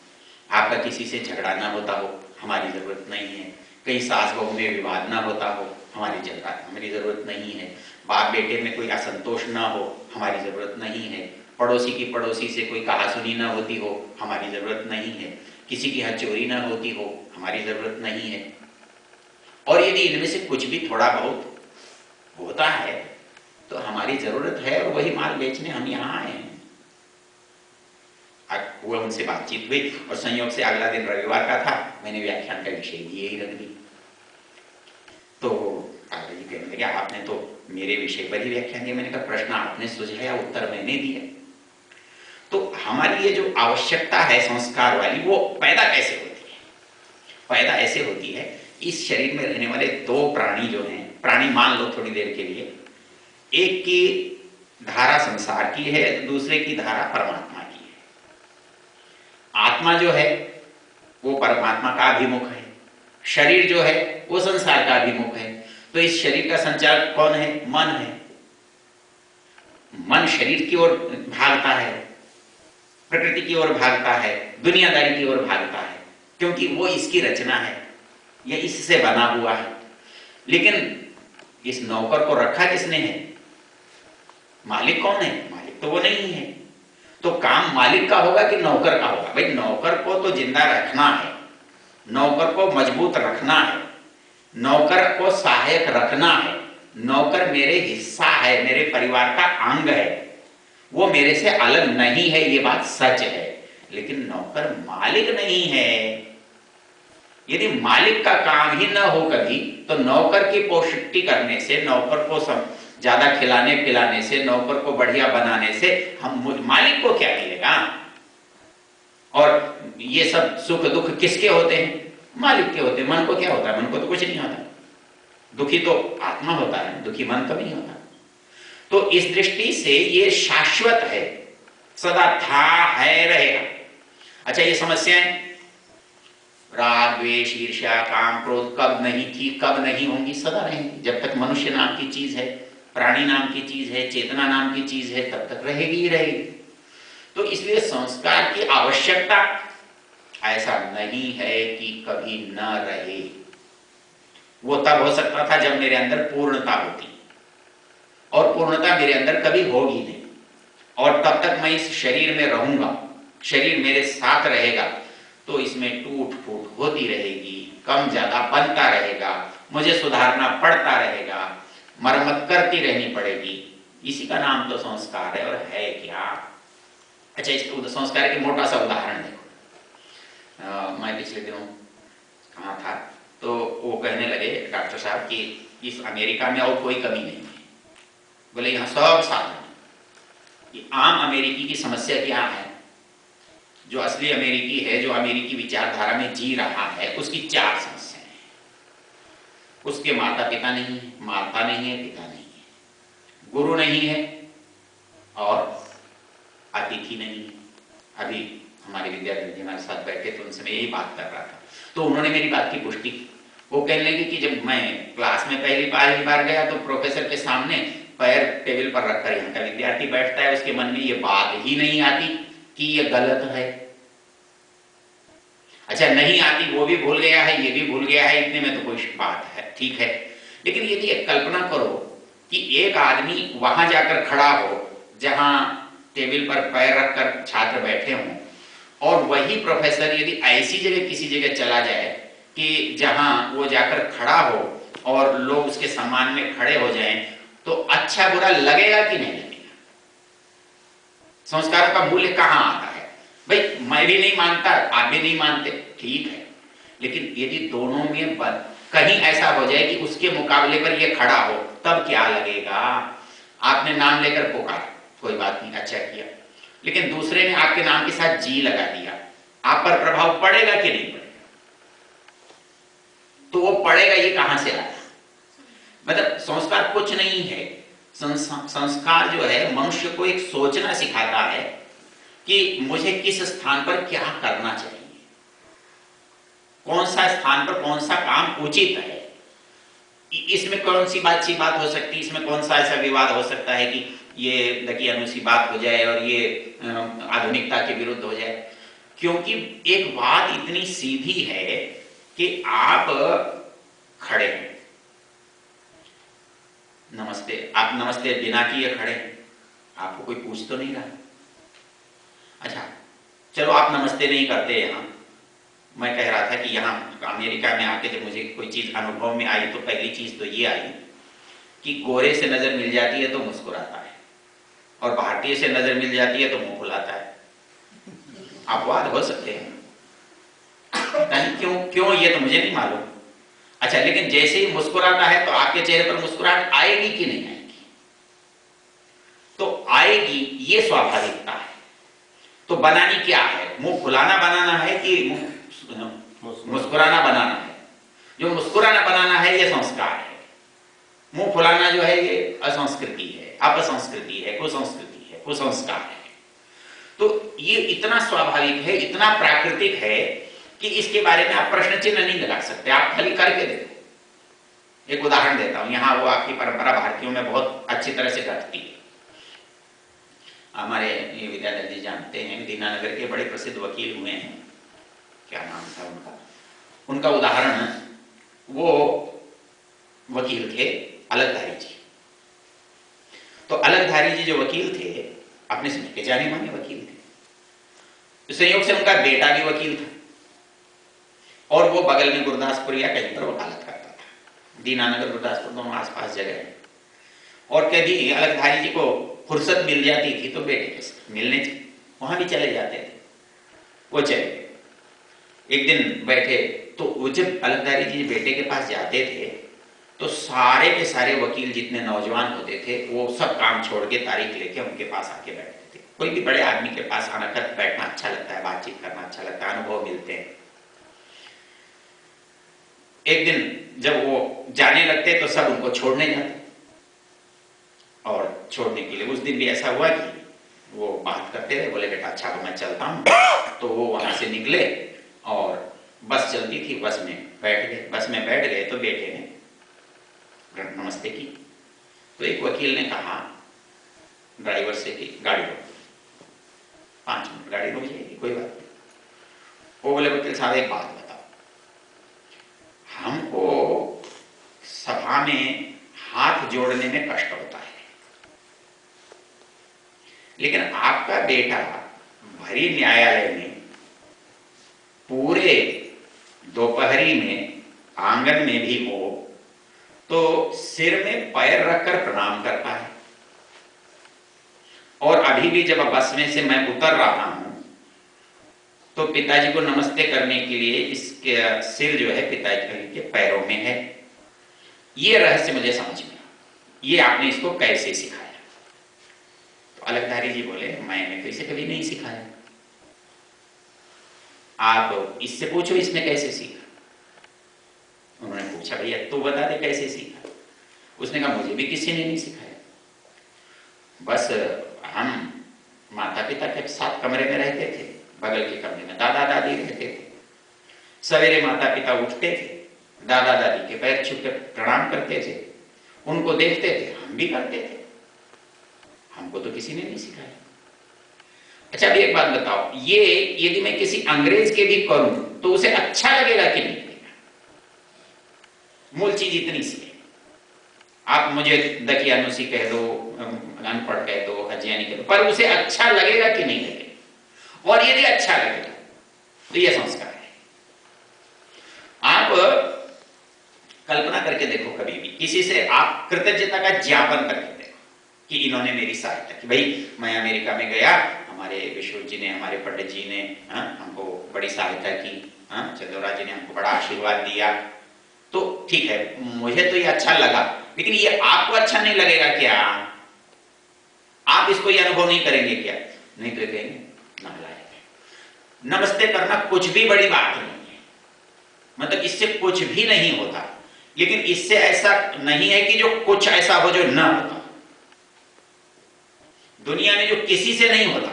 आपका किसी से झगड़ा ना होता हो हमारी जरूरत नहीं है, कहीं सास बहू में विवाद ना होता हो हमारी जरूरत नहीं है, बाप बेटे में कोई असंतोष ना हो हमारी जरूरत नहीं है, पड़ोसी की पड़ोसी से कोई कहासुनी ना होती हो हमारी जरूरत नहीं है, किसी की यहाँ चोरी ना होती हो हमारी जरूरत नहीं है। और यदि इनमें से कुछ भी थोड़ा बहुत होता है तो हमारी जरूरत है, और वही माल बेचने हम यहाँ आए हैं। हुआ, उनसे बातचीत हुई और संयोग से अगला दिन रविवार का था, मैंने व्याख्यान का विषय भी यही रख दी। तो काका जी कहने लगे आपने तो मेरे विषय पर ही व्याख्यान दिया। मैंने कहा प्रश्न आपने सुझाया, उत्तर मैंने दिया। तो हमारी ये जो आवश्यकता है संस्कार वाली, वो पैदा कैसे होती है? पैदा ऐसे होती है, इस शरीर में रहने वाले दो प्राणी जो हैं, प्राणी मान लो थोड़ी देर के लिए, एक की धारा संसार की है, दूसरे की धारा परमात्मा की है। आत्मा जो है वो परमात्मा का अभिमुख है, शरीर जो है वो संसार का अभिमुख है। तो इस शरीर का संचालक कौन है? मन है। मन शरीर की ओर भागता है, प्रकृति की ओर भागता है, दुनियादारी की ओर भागता है, क्योंकि वो इसकी रचना है, यह इससे बना हुआ है। लेकिन इस नौकर को रखा किसने है? मालिक कौन है? मालिक तो वो नहीं है। तो काम मालिक का होगा कि नौकर का होगा? भाई नौकर को तो जिंदा रखना है, नौकर को मजबूत रखना है, नौकर को सहायक रखना है। नौकर मेरे हिस्सा है, मेरे परिवार का अंग है, वो मेरे से अलग नहीं है, ये बात सच है। लेकिन नौकर मालिक नहीं है। यदि मालिक का काम ही न हो कभी, तो नौकर की पोषिटी करने से, नौकर को ज्यादा खिलाने पिलाने से, नौकर को बढ़िया बनाने से हम मालिक को क्या मिलेगा? और ये सब सुख दुख किसके होते हैं? मालिक के होते हैं। मन को क्या होता है? मन को तो कुछ नहीं होता। दुखी तो आत्मा होता है, दुखी मन कभी नहीं होता। तो इस दृष्टि से ये शाश्वत है, सदा था, है, रहेगा। अच्छा, ये समस्याएं राग द्वेष ईर्ष्या काम क्रोध कब नहीं थी, कब नहीं होंगी? सदा रहेंगी। जब तक मनुष्य नाम की चीज है, प्राणी नाम की चीज है, चेतना नाम की चीज है, तब तक रहेगी ही रहेगी। तो इसलिए संस्कार की आवश्यकता ऐसा नहीं है कि कभी न रहे। वो तब हो सकता था जब मेरे अंदर पूर्णता होती, और पूर्णता मेरे अंदर कभी होगी नहीं। और तब तक मैं इस शरीर में रहूंगा, शरीर मेरे साथ रहेगा, तो इसमें टूट फूट होती रहेगी, कम ज्यादा बनता रहेगा, मुझे सुधारना पड़ता रहेगा, मरम्मत करती रहनी पड़ेगी। इसी का नाम तो संस्कार है। और है क्या? अच्छा, इस संस्कार के मोटा सा उदाहरण देखो। मैं पिछले दिनों कहाँ था, तो वो कहने लगे डॉक्टर साहब कि इस अमेरिका में और कोई कमी नहीं है। बोले यहाँ सब साधन है। आम अमेरिकी की समस्या क्या है? जो असली अमेरिकी है, जो अमेरिकी विचारधारा में जी रहा है, उसकी चार समस्याएं हैं। उसके माता पिता नहीं है, माता नहीं है, पिता नहीं है, गुरु नहीं है और अतिथि नहीं है। अभी हमारे विद्यार्थी हमारे साथ बैठे तो उनसे मैं यही बात कर रहा था, तो उन्होंने मेरी बात की पुष्टि की। वो कहने लगे कि जब मैं क्लास में पहली बार गया तो प्रोफेसर के सामने पैर टेबल पर रखकर यहाँ का विद्यार्थी बैठता है, उसके मन में ये बात ही नहीं आती कि ये गलत है। अच्छा, नहीं आती, वो भी भूल गया है, ये भी भूल गया है, इतने में तो कोई बात है, ठीक है। लेकिन यदि एक कल्पना करो कि एक आदमी वहां जाकर खड़ा हो जहां टेबल पर पैर रखकर छात्र बैठे हों, और वही प्रोफेसर यदि ऐसी जगह किसी जगह चला जाए कि जहां वो जाकर खड़ा हो और लोग उसके सम्मान में खड़े हो जाएं, तो अच्छा बुरा लगेगा कि नहीं लगेगा? संस्कारों का मूल्य कहां आता है? भाई मैं भी नहीं मानता, आप भी नहीं मानते, ठीक है। लेकिन यदि दोनों में कहीं ऐसा हो जाए कि उसके मुकाबले पर ये खड़ा हो, तब क्या लगेगा? आपने नाम लेकर पुकारा, कोई बात नहीं, अच्छा किया। लेकिन दूसरे ने आपके नाम के साथ जी लगा दिया, आप पर प्रभाव पड़ेगा कि नहीं पड़ेगा? तो वो पड़ेगा, ये कहां से आया? मतलब संस्कार कुछ नहीं है। संस्कार जो है मनुष्य को एक सोचना सिखाता है कि मुझे किस स्थान पर क्या करना चाहिए, कौन सा स्थान पर कौन सा काम उचित है, इसमें कौन सी बात हो सकती है, इसमें कौन सा ऐसा विवाद हो सकता है कि ये दकियानुसी बात हो जाए और ये आधुनिकता के विरुद्ध हो जाए। क्योंकि एक बात इतनी सीधी है कि आप खड़े हैं, नमस्ते, आप नमस्ते बिना किए खड़े हैं, आपको कोई पूछ तो नहीं रहा। अच्छा चलो आप नमस्ते नहीं करते। यहाँ मैं कह रहा था कि यहाँ अमेरिका में आके जब मुझे कोई चीज अनुभव में आई तो पहली चीज तो ये आई कि गोरे से नजर मिल जाती है तो मुस्कुराता है, और भारतीय से नजर मिल जाती है तो मुंह फुलाता है। अपवाद हो सकते हैं, नहीं क्यों क्यों ये तो मुझे नहीं मालूम। अच्छा, लेकिन जैसे ही मुस्कुराता है तो आपके चेहरे पर मुस्कुराहट आएगी कि नहीं आएगी? तो आएगी, ये स्वाभाविकता है। तो बनानी क्या है? मुंह फुलाना बनाना है कि मुस्कुराना बनाना है? जो मुस्कुराना बनाना है ये संस्कार है, मुंह फुलाना जो है ये असंस्कृति है, अपसंस्कृति है, कुसंस्कृति है, कुसंस्कार है। तो ये इतना स्वाभाविक है, इतना प्राकृतिक है कि इसके बारे में आप प्रश्न चिन्ह नहीं लगा सकते, आप खाली करके देखो। एक उदाहरण देता हूं, यहां वो आपकी परंपरा भारतीयों में बहुत अच्छी तरह से घटती है। हमारे ये विद्याधर जी जानते हैं, दीनानगर के बड़े प्रसिद्ध वकील हुए हैं, क्या नाम था उनका, उनका उदाहरण, वो वकील थे अलगधारी जी। तो अलगधारी जी जो वकील थे, अपने समय के जाने माने वकील थे। तो संयोग से उनका बेटा भी वकील था और वो बगल में गुरदासपुर या कहीं पर वकालत करता था। दीनानगर गुरदासपुर दोनों आसपास जगह है। और कभी अलगधारी जी को फुर्सत मिल जाती थी तो बेटे के मिलने वहां भी चले जाते थे। वो चले एक दिन बैठे, तो वो जब अलगधारी जी बेटे के पास जाते थे तो सारे के सारे वकील जितने नौजवान होते थे वो सब काम छोड़ के तारीख लेके उनके पास आके बैठते थे। कोई भी बड़े आदमी के पास आना कर बैठना अच्छा लगता है, बातचीत करना अच्छा लगता है, अनुभव मिलते हैं। एक दिन जब वो जाने लगते तो सब उनको छोड़ने जाते, और छोड़ने के लिए उस दिन भी ऐसा हुआ कि वो बात करते रहे, बोले बेटा अच्छा मैं चलता हूँ। तो वो वहां से निकले और बस चलती थी, बस में बैठ गए। बस में बैठ गए तो बेटे ने नमस्ते की। तो एक वकील ने कहा ड्राइवर से कि गाड़ी रोक, 5 मिनट गाड़ी रुक जाएगी, कोई बात नहीं। वो बोले वकील साहब एक बात बताओ, हमको सभा में हाथ जोड़ने में कष्ट होता है, लेकिन आपका बेटा भरी न्यायालय में पूरे दोपहरी में आंगन में भी हो तो सिर में पैर रखकर प्रणाम करता है, और अभी भी जब बस में से मैं उतर रहा हूं तो पिताजी को नमस्ते करने के लिए इसके सिर जो है पिताजी के पैरों में है। ये रहस्य मुझे समझ में, ये आपने इसको कैसे सिखाया? तो अलगधारी जी बोले मैंने तो इसे कभी नहीं सिखाया, आप इससे पूछो इसने कैसे सीखा। उन्होंने पूछा भैया तू बता दे कैसे सीखा। उसने कहा मुझे भी किसी ने नहीं सिखाया, बस हम माता पिता के साथ कमरे में रहते थे, बगल के कमरे में दादा दादी रहते थे। सवेरे माता पिता उठते थे, दादा दादी के पैर छू के प्रणाम करते थे, उनको देखते थे, हम भी करते थे, हमको तो किसी ने नहीं सिखाया। अच्छा अभी एक बात बताओ, ये यदि मैं किसी अंग्रेज के भी करूं तो उसे अच्छा लगेगा कि नहीं लगेगा? मूल चीज इतनी सी है। आप मुझे दकियानुसी कह दो, अनपढ़ कह दो, हजियानी कह दो, पर उसे अच्छा लगेगा कि नहीं लगेगा? और यदि अच्छा लगेगा तो यह संस्कार है। आप कल्पना करके देखो, कभी भी किसी से आप कृतज्ञता का ज्ञापन करके देखो कि इन्होंने मेरी सहायता की। भाई मैं अमेरिका में गया, हमारे विश्व जी ने, हमारे पंडित जी ने हमको बड़ी सहायता की, चंदोरा जी ने हमको बड़ा आशीर्वाद दिया, तो ठीक है मुझे तो ये अच्छा लगा, लेकिन ये आपको अच्छा नहीं लगेगा क्या? आप इसको ये अनुभव नहीं करेंगे क्या? नहीं तो कहेंगे नालायक। नमस्ते करना कुछ भी बड़ी बात नहीं है, मतलब इससे कुछ भी नहीं होता, लेकिन इससे ऐसा नहीं है कि जो कुछ ऐसा हो जो ना होता। दुनिया में जो किसी से नहीं होता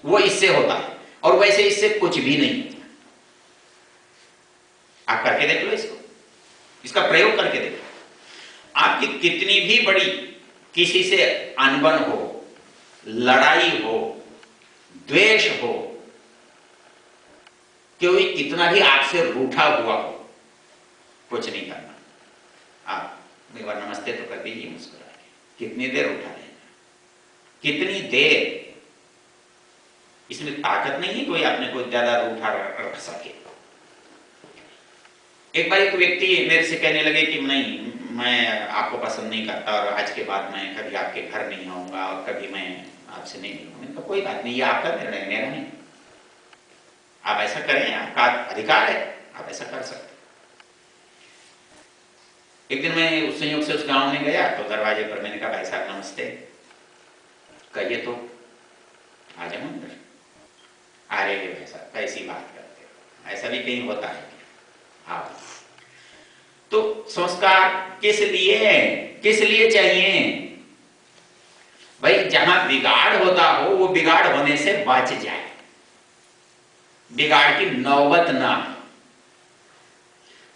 वो इससे होता है, और वैसे इससे कुछ भी नहीं होता। आप करके देख लो इसको, इसका प्रयोग करके देखो। आपकी कितनी भी बड़ी किसी से अनबन हो, लड़ाई हो, द्वेष हो, कोई कितना भी आपसे रूठा हुआ हो, कुछ नहीं करना। आप एक बार नमस्ते तो कर दीजिए मुस्कुरा के। कितनी देर उठा रहना, कितनी देर? इसमें ताकत नहीं है कोई अपने को ज्यादा रूठा रख सके। एक बार एक व्यक्ति मेरे से कहने लगे कि नहीं मैं आपको पसंद नहीं करता और आज के बाद मैं कभी आपके घर नहीं आऊंगा और कभी मैं आपसे नहीं मिलूंगा। तो कोई बात नहीं, ये आपका निर्णय, मेरा नहीं। आप ऐसा करें, आपका अधिकार है, आप ऐसा कर सकते। एक दिन मैं उस संयोग से उस गांव में गया तो दरवाजे पर मैंने कहा, भाई साहब नमस्ते। कहिए तो, आ जाओ अंदर। आ रहे भाई साहब, कैसी बात करते हो, ऐसा भी कहीं होता है? हाँ। तो संस्कार किस लिए चाहिए? भाई जहां बिगाड़ होता हो वो बिगाड़ होने से बच जाए, बिगाड़ की नौबत ना।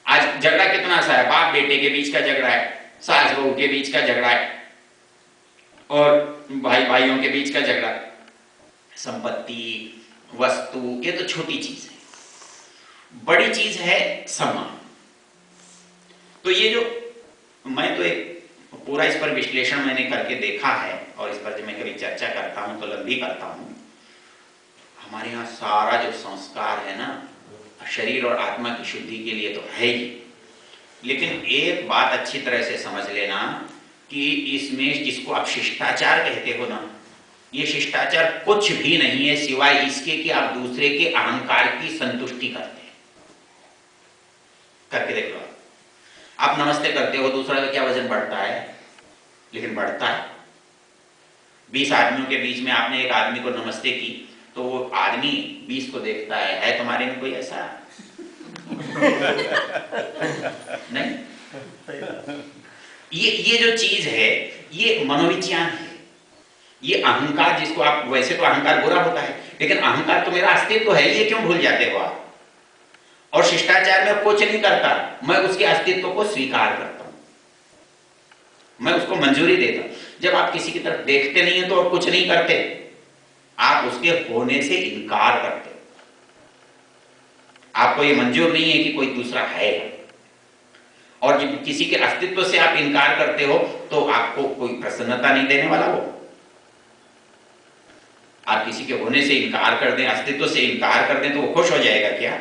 आज झगड़ा कितना सा है, बाप बेटे के बीच का झगड़ा है, सास बहू के बीच का झगड़ा है, और भाई भाइयों के बीच का झगड़ा। संपत्ति, वस्तु, ये तो छोटी चीज है। बड़ी चीज है सम्मान। तो ये जो मैं तो एक पूरा इस पर विश्लेषण मैंने करके देखा है, और इस पर जब मैं कभी चर्चा करता हूं तो लंबी करता हूं। हमारे यहाँ सारा जो संस्कार है ना, शरीर और आत्मा की शुद्धि के लिए तो है ही, लेकिन एक बात अच्छी तरह से समझ लेना कि इसमें जिसको आप शिष्टाचार कहते हो ना, ये शिष्टाचार कुछ भी नहीं है सिवाय इसके कि आप दूसरे के अहंकार की संतुष्टि करते हैं। करके देख लो, आप नमस्ते करते हो, दूसरा का क्या वजन बढ़ता है? लेकिन बढ़ता है। 20 आदमियों के बीच में आपने एक आदमी को नमस्ते की तो वो आदमी 20 को देखता है तुम्हारे में कोई ऐसा? नहीं। ये जो चीज है ये मनोविज्ञान है, ये अहंकार, जिसको आप, वैसे तो अहंकार बुरा होता है, लेकिन अहंकार तो मेरा अस्तित्व है, ये क्यों भूल जाते हो आप? और शिष्टाचार में कुछ नहीं करता, मैं उसके अस्तित्व को स्वीकार करता हूं, मैं उसको मंजूरी देता हूं। जब आप किसी की तरफ देखते नहीं है तो और कुछ नहीं करते, आप उसके होने से इनकार करते हो। आपको ये मंजूर नहीं है कि कोई दूसरा है, और जब किसी के अस्तित्व से आप इनकार करते हो तो आपको कोई प्रसन्नता नहीं देने वाला वो। आप किसी के होने से इनकार कर दें, अस्तित्व से इनकार कर दें तो वो खुश हो जाएगा क्या?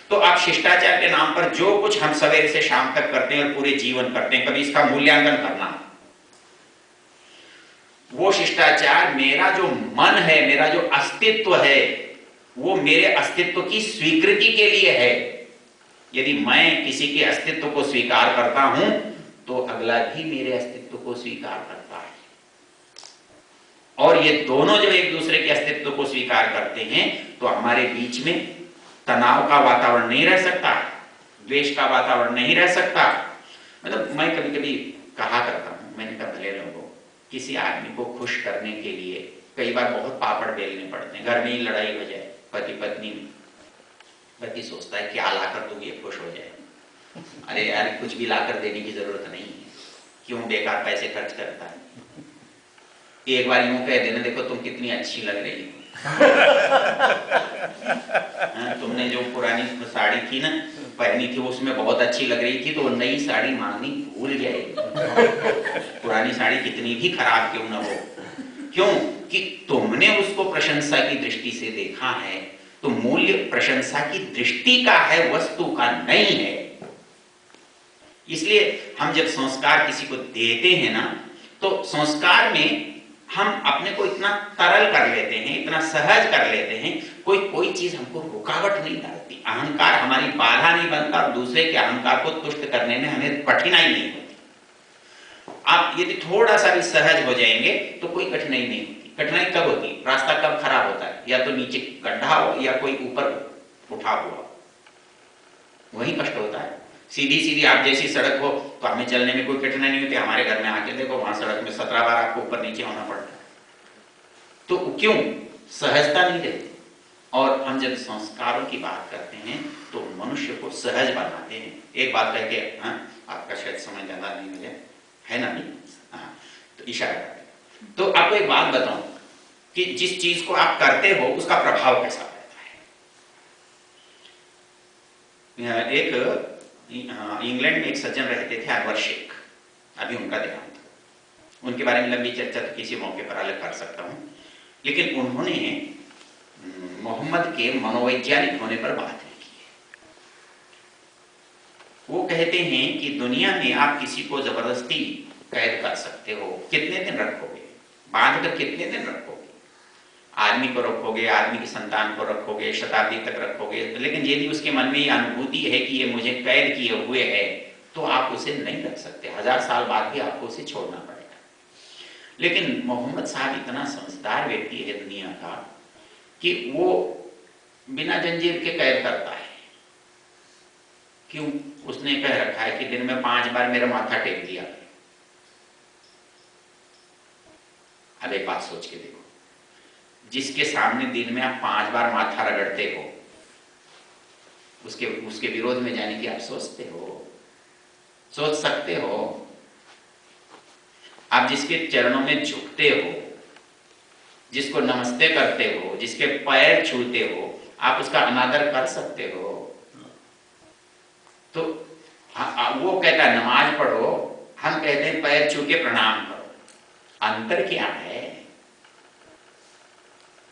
तो आप शिष्टाचार के नाम पर जो कुछ हम सवेरे से शाम तक करते हैं और पूरे जीवन करते हैं, कभी इसका मूल्यांकन करना। वो शिष्टाचार मेरा जो मन है, मेरा जो अस्तित्व है, वो मेरे अस्तित्व की स्वीकृति के लिए है। यदि मैं किसी के अस्तित्व को स्वीकार करता हूं तो अगला भी मेरे अस्तित्व को स्वीकार करता है, और ये दोनों जब एक दूसरे के अस्तित्व को स्वीकार करते हैं तो हमारे बीच में तनाव का वातावरण नहीं रह सकता, द्वेष का वातावरण नहीं रह सकता। मतलब मैं कभी कभी कहा करता हूं, मैंने कहा भले लोगों, किसी आदमी को खुश करने के लिए कई बार बहुत पापड़ बेलने पड़ते हैं, घर में ही लड़ाई हो जाए पति पत्नी में, पति सोचता है क्या लाकर दूं ये खुश हो जाए। अरे यार कुछ भी लाकर देने की जरूरत नहीं है, क्यों बेकार पैसे खर्च करता है? एक बार यूं कह देना, देखो तुम कितनी अच्छी लग रही हो। तुमने जो पुरानी साड़ी थी ना पहनी थी उसमें बहुत अच्छी लग रही थी, तो वो नई साड़ी मांगनी भूल जाएगी, पुरानी साड़ी कितनी भी खराब क्यों ना हो। क्यों? कि तुमने उसको प्रशंसा की दृष्टि से देखा है, तो मूल्य प्रशंसा की दृष्टि का है, वस्तु का नहीं है। इसलिए हम जब संस्कार किसी को देते हैं ना, तो संस्कार में हम अपने को इतना तरल कर लेते हैं, इतना सहज कर लेते हैं, कोई चीज हमको रुकावट नहीं डालती, अहंकार हमारी बाधा नहीं बनता, और दूसरे के अहंकार को तुष्ट करने में हमें कठिनाई नहीं होती। आप यदि थोड़ा सा भी सहज हो जाएंगे तो कोई कठिनाई नहीं होती। कठिनाई कब होती? रास्ता कब खराब होता है? या तो नीचे गड्ढा हो या कोई ऊपर उठा हुआ, वही कष्ट होता है। सीधी सीधी आप जैसी सड़क हो तो हमें चलने में कोई कठिनाई नहीं होती। हमारे घर में आके देखो, वहां सड़क में 17 बार आपको ऊपर नीचे होना पड़ता है। तो क्यों? सहजता नहीं रहती। और हम जब संस्कारों की बात करते हैं तो मनुष्य को सहज बनाते हैं। एक बात कह के, आपका शायद समझ ज्यादा नहीं मुझे है ना, नहीं? तो इशारा करते हैं। तो आपको एक बात बताऊं कि जिस चीज को आप करते हो उसका प्रभाव कैसा रहता है। एक इंग्लैंड में एक सज्जन रहते थे, अनवर शेख, अभी उनका देहांत था। उनके बारे में लंबी चर्चा तो किसी मौके पर अलग कर सकता हूं, लेकिन उन्होंने मोहम्मद के मनोवैज्ञानिक होने पर बात नहीं की है। वो कहते हैं कि दुनिया में आप किसी को जबरदस्ती कैद कर सकते हो, कितने दिन रखोगे, बांध कर कितने दिन रखोगे? आदमी को रखोगे, आदमी की संतान को रखोगे, शताब्दी तक रखोगे, लेकिन यदि उसके मन में ये अनुभूति है कि ये मुझे कैद किए हुए है, तो आप उसे नहीं रख सकते। 1000 साल बाद भी आपको उसे छोड़ना पड़ेगा। लेकिन मोहम्मद साहब इतना समझदार व्यक्ति है दुनिया का कि वो बिना जंजीर के कैद करता है। क्यों? उसने कह रखा है कि दिन में 5 बार मेरा माथा टेक दिया। अब एक बात सोच के देखो, जिसके सामने दिन में आप 5 बार माथा रगड़ते हो, उसके विरोध में जाने की आप सोचते हो? सोच सकते हो? आप जिसके चरणों में झुकते हो, जिसको नमस्ते करते हो, जिसके पैर छूते हो, आप उसका अनादर कर सकते हो? तो वो कहता है नमाज पढ़ो, हम कहते हैं पैर छू के प्रणाम करो। अंतर क्या है?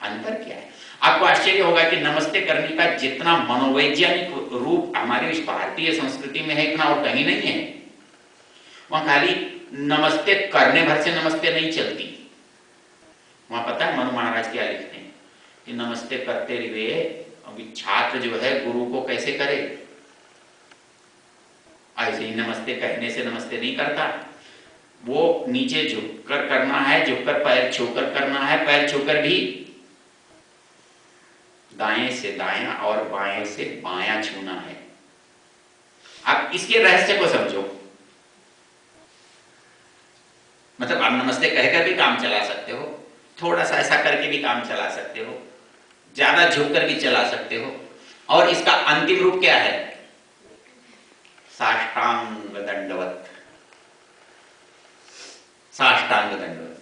अंतर क्या है? आपको आश्चर्य होगा कि नमस्ते करने का जितना मनोवैज्ञानिक रूप हमारी इस भारतीय संस्कृति में है, इतना और कहीं नहीं है। वहां खाली नमस्ते करने भर से नमस्ते नहीं चलती। वहां पता है मनु महाराज क्या लिखते हैं कि नमस्ते करते हुए अभी छात्र जो है गुरु को कैसे करे? ऐसे ही नमस्ते कहने से नमस्ते नहीं करता, वो नीचे झुककर करना है, झुककर पैर छूकर करना है, पैर छूकर भी दाएं से दायां और बाएं से बायां छूना है। आप इसके रहस्य को समझो। मतलब आप नमस्ते कहकर भी काम चला सकते हो, थोड़ा सा ऐसा करके भी काम चला सकते हो, ज्यादा झुककर भी चला सकते हो, और इसका अंतिम रूप क्या है? साष्टांग दंडवत। साष्टांग दंडवत।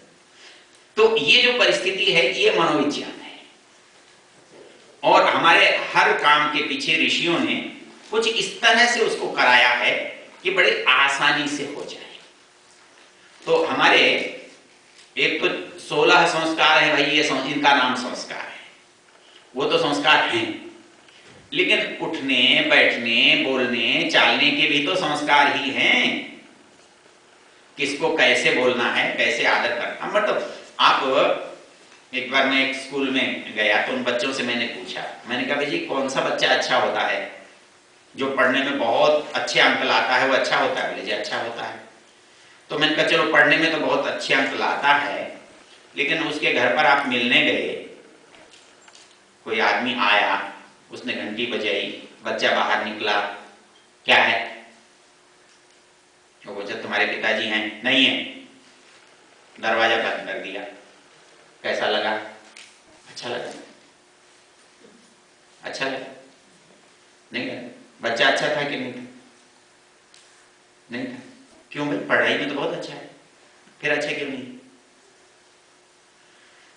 तो ये जो परिस्थिति है ये मनोविज्ञान है, और हमारे हर काम के पीछे ऋषियों ने कुछ इस तरह से उसको कराया है कि बड़े आसानी से हो जाए। तो हमारे एक तो 16 संस्कार है भाई, ये इनका नाम संस्कार है, वो तो संस्कार हैं, लेकिन उठने बैठने बोलने चालने के भी तो संस्कार ही हैं। किसको कैसे बोलना है, कैसे आदर करना। मतलब आप, एक बार मैं एक स्कूल में गया तो उन बच्चों से मैंने पूछा, मैंने कहा भाई जी कौन सा बच्चा अच्छा होता है, जो पढ़ने में बहुत अच्छे अंक लाता है वो अच्छा होता है? बोले जी अच्छा होता है। तो मैंने कहा चलो पढ़ने में तो बहुत अच्छे अंक लाता है, लेकिन उसके घर पर आप मिलने गए, कोई आदमी आया, उसने घंटी बजाई, बच्चा बाहर निकला, क्या है? वो बोला तुम्हारे पिताजी हैं? नहीं है। दरवाजा बंद कर दिया। कैसा लगा? अच्छा लगा। अच्छा लगा? नहीं लगा। बच्चा अच्छा था कि नहीं था? नहीं था। क्यों भाई? पढ़ाई में तो बहुत अच्छा है, फिर अच्छा क्यों नहीं?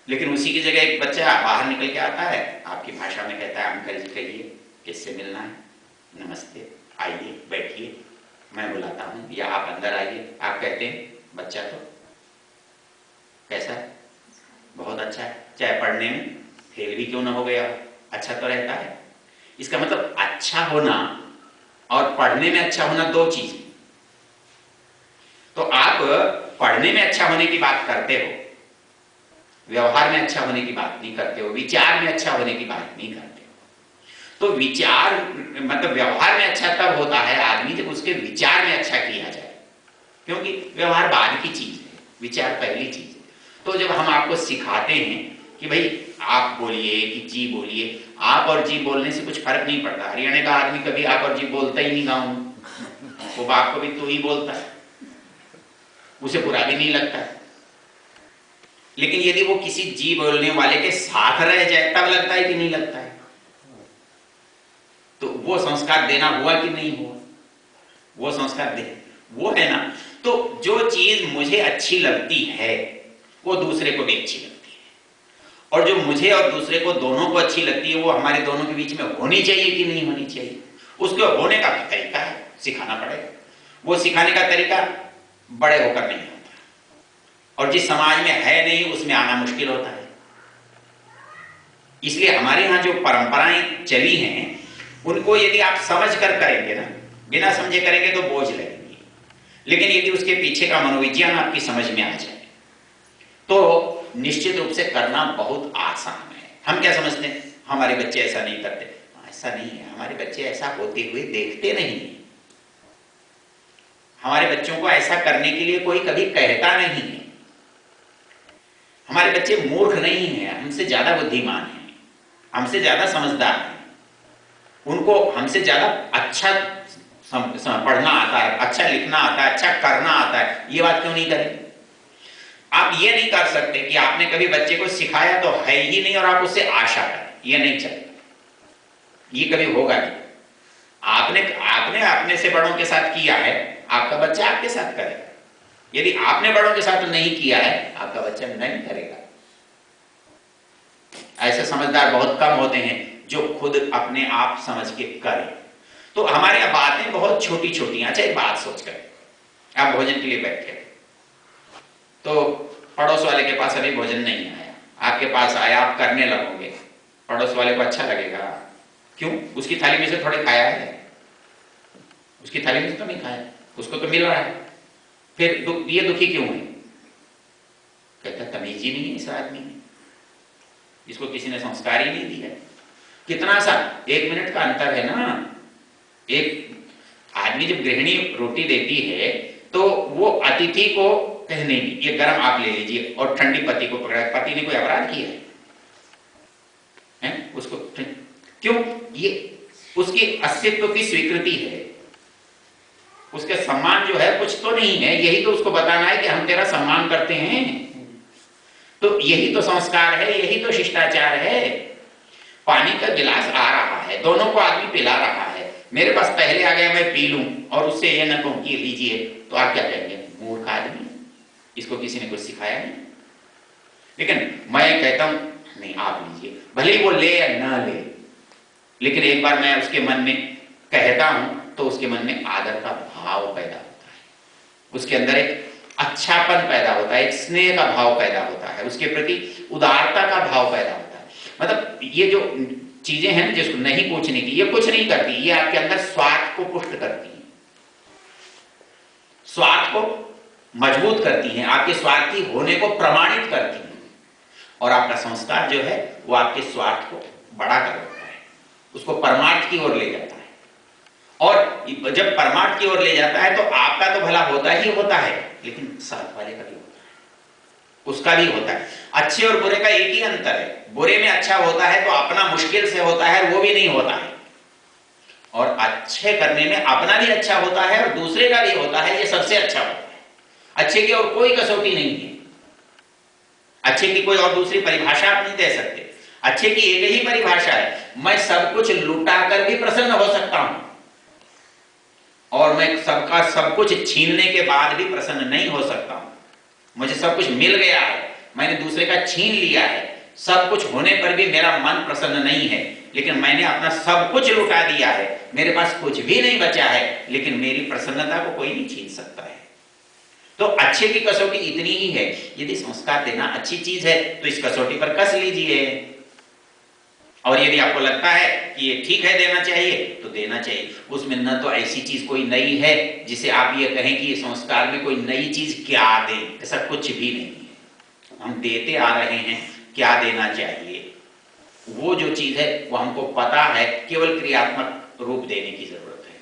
लेकिन उसी की जगह एक बच्चा बाहर निकल के आता है, आपकी भाषा में कहता है अंकल जी कहिए किससे मिलना है? नमस्ते, आइए बैठिए, मैं बुलाता हूं, या आप अंदर आइए। आप कहते हैं बच्चा तो कैसा है? बहुत अच्छा है, चाहे पढ़ने में फेल भी क्यों ना हो गया, अच्छा तो रहता है। इसका मतलब अच्छा होना और पढ़ने में अच्छा होना दो चीज। तो आप पढ़ने में अच्छा होने की बात करते हो, व्यवहार में अच्छा होने की बात नहीं करते हो, विचार में अच्छा होने की बात नहीं करते हो। तो विचार मतलब व्यवहार में अच्छा तब होता है आदमी जब उसके विचार में अच्छा किया जाए, क्योंकि व्यवहार बाद की चीज है, विचार पहली चीज है। तो जब हम आपको सिखाते हैं कि भाई आप बोलिए कि जी बोलिए, आप और जी बोलने से कुछ फर्क नहीं पड़ता। हरियाणा का आदमी कभी आप और जी बोलता ही नहीं गाँव में, वो बाप को भी तू ही बोलता है, उसे बुरा भी नहीं लगता है। लेकिन यदि वो किसी जी बोलने वाले के साथ रह जाए तब लगता है कि नहीं लगता है। तो वो संस्कार देना हुआ कि नहीं हुआ? वो संस्कार दे, वो है ना। तो जो चीज मुझे अच्छी लगती है वो दूसरे को भी अच्छी लगती है, और जो मुझे और दूसरे को दोनों को अच्छी लगती है वो हमारे दोनों के बीच में होनी चाहिए कि नहीं होनी चाहिए? उसको होने का भी तरीका है, सिखाना पड़ेगा। वो सिखाने का तरीका बड़े होकर नहीं होता, और जिस समाज में है नहीं उसमें आना मुश्किल होता है। इसलिए हमारे यहां जो परंपराएं चली हैं उनको यदि आप समझ कर करेंगे ना, बिना समझे करेंगे तो बोझ लगेगी। लेकिन यदि उसके पीछे का मनोविज्ञान आपकी समझ में आ जाए तो निश्चित रूप से करना बहुत आसान है। हम क्या समझते हैं, हमारे बच्चे ऐसा नहीं करते। ऐसा नहीं है, हमारे बच्चे ऐसा होते हुए देखते नहीं है। हमारे बच्चों को ऐसा करने के लिए कोई कभी कहता नहीं है। हमारे बच्चे मूर्ख नहीं है, हमसे ज्यादा बुद्धिमान है, हमसे ज्यादा समझदार है। उनको हमसे ज्यादा अच्छा पढ़ना आता है, अच्छा लिखना आता है, अच्छा करना आता है। ये बात क्यों नहीं करें? आप ये नहीं कर सकते कि आपने कभी बच्चे को सिखाया तो है ही नहीं और आप उससे आशा करें, ये नहीं चलेगा, ये कभी होगा नहीं। आपने आपने अपने से बड़ों के साथ किया है, आपका बच्चा आपके साथ करेगा। यदि आपने बड़ों के साथ नहीं किया है, आपका बच्चा नहीं करेगा। ऐसे समझदार बहुत कम होते हैं जो खुद अपने आप समझ के करें। तो हमारे यहाँ बातें बहुत छोटी छोटी। अच्छा, एक बात सोच कर, आप भोजन के लिए बैठे तो पड़ोस वाले के पास अभी भोजन नहीं आया, आपके पास आया, आप करने लगोगे, पड़ोस वाले को अच्छा लगेगा? क्यों? उसकी थाली में से थोड़े खाया है, उसकी थाली में से तो नहीं खाया, उसको तो मिल रहा है। फिर ये दुखी क्यों है? कहता तमीज ही नहीं है इस आदमी में, इसको किसी ने संस्कार ही नहीं दिया। कितना सा 1 मिनट का अंतर है ना। एक आदमी जब गृहिणी रोटी देती है तो वो अतिथि को कहने की, ये गरम आप ले लीजिए, और ठंडी पति को पकड़ा। पति ने कोई अपराध किया है? उसको क्यों? ये उसकी अस्तित्व की स्वीकृति है, उसके सम्मान जो है कुछ तो नहीं है, यही तो उसको बताना है कि हम तेरा सम्मान करते हैं। तो यही तो संस्कार है, यही तो शिष्टाचार है। पानी का गिलास आ रहा है, दोनों को आदमी पिला रहा है, मेरे पास पहले आ गया, मैं पी लूं और उससे ये न कहूं कि लीजिए, तो आप क्या कहेंगे? मूर्ख आदमी, इसको किसी ने कुछ सिखाया नहीं। लेकिन मैं कहता हूं नहीं, आप लीजिए, भले वो ले या ना ले, लेकिन एक बार मैं उसके मन में कहता हूं तो उसके मन में आदर का भाव पैदा होता है, उसके अंदर एक अच्छापन पैदा होता है, एक स्नेह का भाव पैदा होता है, उसके प्रति उदारता का भाव पैदा होता है। मतलब ये जो चीजें हैं जिसको नहीं पूछने की, ये कुछ नहीं करती, ये आपके अंदर स्वार्थ को पुष्ट करती है, स्वार्थ को मजबूत करती हैं, आपके स्वार्थी होने को प्रमाणित करती हैं, और आपका संस्कार जो है वो आपके स्वार्थ को बड़ा कर देता है, उसको परमार्थ की ओर ले जाता है। और जब परमार्थ की ओर ले जाता है तो आपका तो भला होता ही होता है, लेकिन साथ वाले का भी होता है, उसका भी होता है। अच्छे और बुरे का एक ही अंतर है, बुरे में अच्छा होता है तो अपना मुश्किल से होता है, वो भी नहीं होता है, और अच्छे करने में अपना भी अच्छा होता है और दूसरे का भी होता है, ये सबसे अच्छा होता है। अच्छे की और कोई कसौटी नहीं है, अच्छे की कोई और दूसरी परिभाषा आप नहीं दे सकते। अच्छे की एक ही परिभाषा है, मैं सब कुछ लुटा कर भी प्रसन्न हो सकता हूं, और मैं सबका सब कुछ छीनने के बाद भी प्रसन्न नहीं हो सकता हूं। मुझे सब कुछ मिल गया है, मैंने दूसरे का छीन लिया है, सब कुछ होने पर भी मेरा मन प्रसन्न नहीं है, लेकिन मैंने अपना सब कुछ लुटा दिया है, मेरे पास कुछ भी नहीं बचा है, लेकिन मेरी प्रसन्नता को कोई नहीं छीन सकता है। तो अच्छे की कसौटी इतनी ही है, यदि संस्कार देना अच्छी चीज है तो इस कसौटी पर कस लीजिए, और यदि आपको लगता है कि ये ठीक है देना चाहिए तो देना चाहिए। उसमें न तो ऐसी चीज कोई नई है जिसे आप ये कहें कि ये संस्कार में कोई नई चीज क्या दें, ऐसा कुछ भी नहीं है। हम देते आ रहे हैं, क्या देना चाहिए वो जो चीज है वो हमको पता है, केवल क्रियात्मक रूप देने की जरूरत है,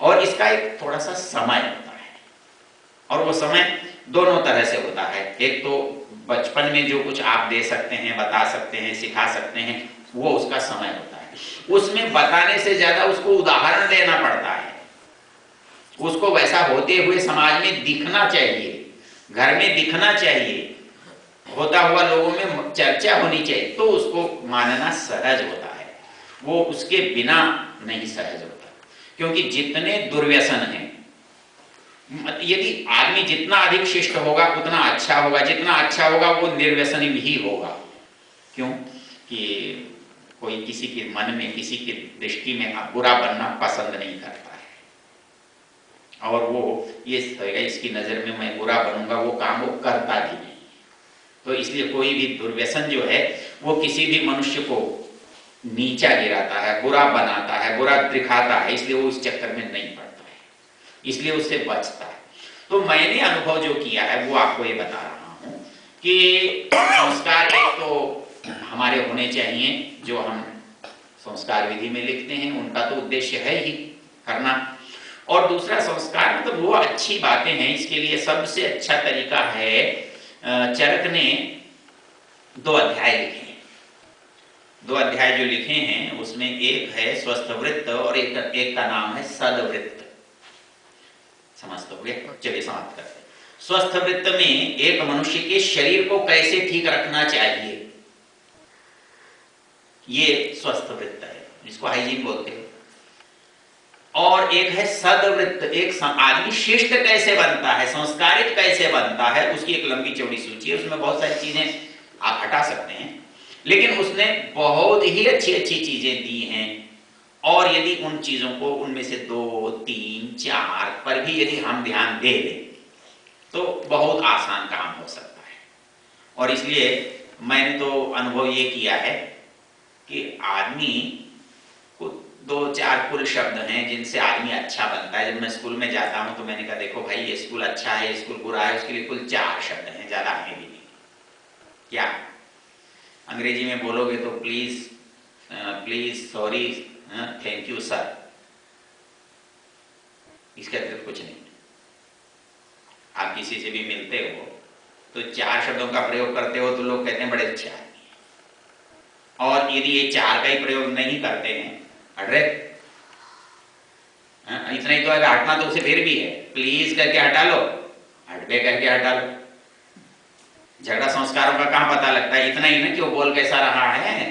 और इसका एक थोड़ा सा समय होता है, और वो समय दोनों तरह से होता है। एक तो बचपन में जो कुछ आप दे सकते हैं, बता सकते हैं, सिखा सकते हैं, वो उसका समय होता है। उसमें बताने से ज्यादा उसको उदाहरण देना पड़ता है, उसको वैसा होते हुए समाज में दिखना चाहिए, घर में दिखना चाहिए, होता हुआ लोगों में चर्चा होनी चाहिए, तो उसको मानना सहज होता है। वो उसके बिना नहीं सहज होता, क्योंकि जितने दुर्व्यसन हैं, यदि आदमी जितना अधिक शिष्ट होगा उतना अच्छा होगा, जितना अच्छा होगा वो निर्व्यसनी भी होगा। क्यों? कि कोई किसी के मन में, किसी की दृष्टि में बुरा बनना पसंद नहीं करता है, और वो ये कहेगा इसकी नजर में मैं बुरा बनूंगा, वो काम वो करता भी नहीं। तो इसलिए कोई भी दुर्व्यसन जो है वो किसी भी मनुष्य को नीचा गिराता है, बुरा बनाता है, बुरा दिखाता है, इसलिए वो इस चक्कर में नहीं पड़ता है, इसलिए उससे बचता है। तो मैंने अनुभव जो किया है वो आपको ये बता रहा हूं कि संस्कार एक तो हमारे होने चाहिए, जो हम संस्कार विधि में लिखते हैं उनका तो उद्देश्य है ही करना, और दूसरा संस्कार मतलब वो अच्छी बातें हैं, इसके लिए सबसे अच्छा तरीका है, चरक ने 2 अध्याय लिखे हैं। 2 अध्याय जो लिखे हैं उसमें एक है स्वस्थ वृत्त और एक का नाम है सदवृत्त। समझते हो गया? चलिए समाप्त करते हैं। स्वस्थ वृत्त में एक मनुष्य के शरीर को कैसे ठीक रखना चाहिए, ये स्वस्थ वृत्त है, जिसको हाइजीन बोलते हैं। और एक है सदवृत्त, एक आदमी शिष्ट कैसे बनता है, संस्कारित कैसे बनता है, उसकी एक लंबी चौड़ी सूची है। उसमें बहुत सारी चीजें आप हटा सकते हैं, लेकिन उसने बहुत ही अच्छी अच्छी चीजें दी हैं। और यदि उन चीजों को, उनमें से 2, 3, 4 पर भी यदि हम ध्यान दे दें तो बहुत आसान काम हो सकता है। और इसलिए मैंने तो अनुभव ये किया है कि आदमी को 2-4 कुल शब्द हैं जिनसे आदमी अच्छा बनता है। जब मैं स्कूल में जाता हूं तो मैंने कहा देखो भाई, ये स्कूल अच्छा है, ये स्कूल बुरा है, उसके लिए कुल 4 शब्द हैं, ज्यादा है भी नहीं। क्या अंग्रेजी में बोलोगे तो please, please, sorry, thank you sir, इसके अतिरिक्त कुछ नहीं। आप किसी से भी मिलते हो तो 4 शब्दों का प्रयोग करते हो तो लोग कहते हैं बड़े अच्छे आदमी हैं। और यदि ये 4 का ही प्रयोग नहीं करते हैं, अरे इतना ही तो है, हटना तो उसे फिर भी है, प्लीज करके हटा लो, हटबे करके हटा लो। झगड़ा संस्कारों का कहां पता लगता है, इतना ही ना कि वो बोल कैसा रहा है।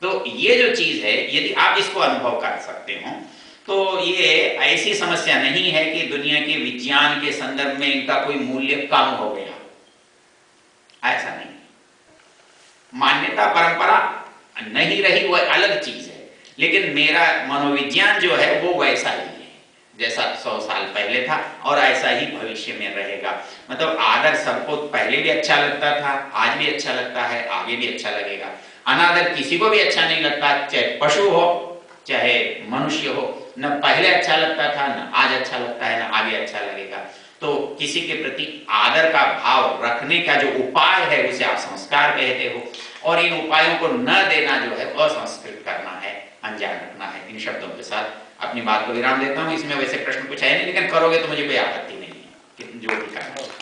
तो ये जो चीज है, यदि आप इसको अनुभव कर सकते हो तो ये ऐसी समस्या नहीं है कि दुनिया के विज्ञान के संदर्भ में इनका कोई मूल्य कम हो गया, ऐसा नहीं। मान्यता परंपरा नहीं रही वो अलग चीज है, लेकिन मेरा मनोविज्ञान जो है वो वैसा ही है जैसा 100 साल पहले था, और ऐसा ही भविष्य में रहेगा। मतलब आदर सबको पहले भी अच्छा लगता था, आज भी अच्छा लगता है, आगे भी अच्छा लगेगा। अनादर किसी को भी अच्छा नहीं लगता, चाहे पशु हो चाहे मनुष्य हो, न पहले अच्छा लगता था, न आज अच्छा लगता है, न आगे अच्छा लगेगा। तो किसी के प्रति आदर का भाव रखने का जो उपाय है उसे आप संस्कार कहते हो, और इन उपायों को न देना जो है असंस्कृत करना है, अनजान रखना है। इन शब्दों के साथ अपनी बात को विराम देता हूं। इसमें वैसे प्रश्न कुछ है नहीं, लेकिन करोगे तो मुझे कोई आपत्ति नहीं है कि जो भी करना है।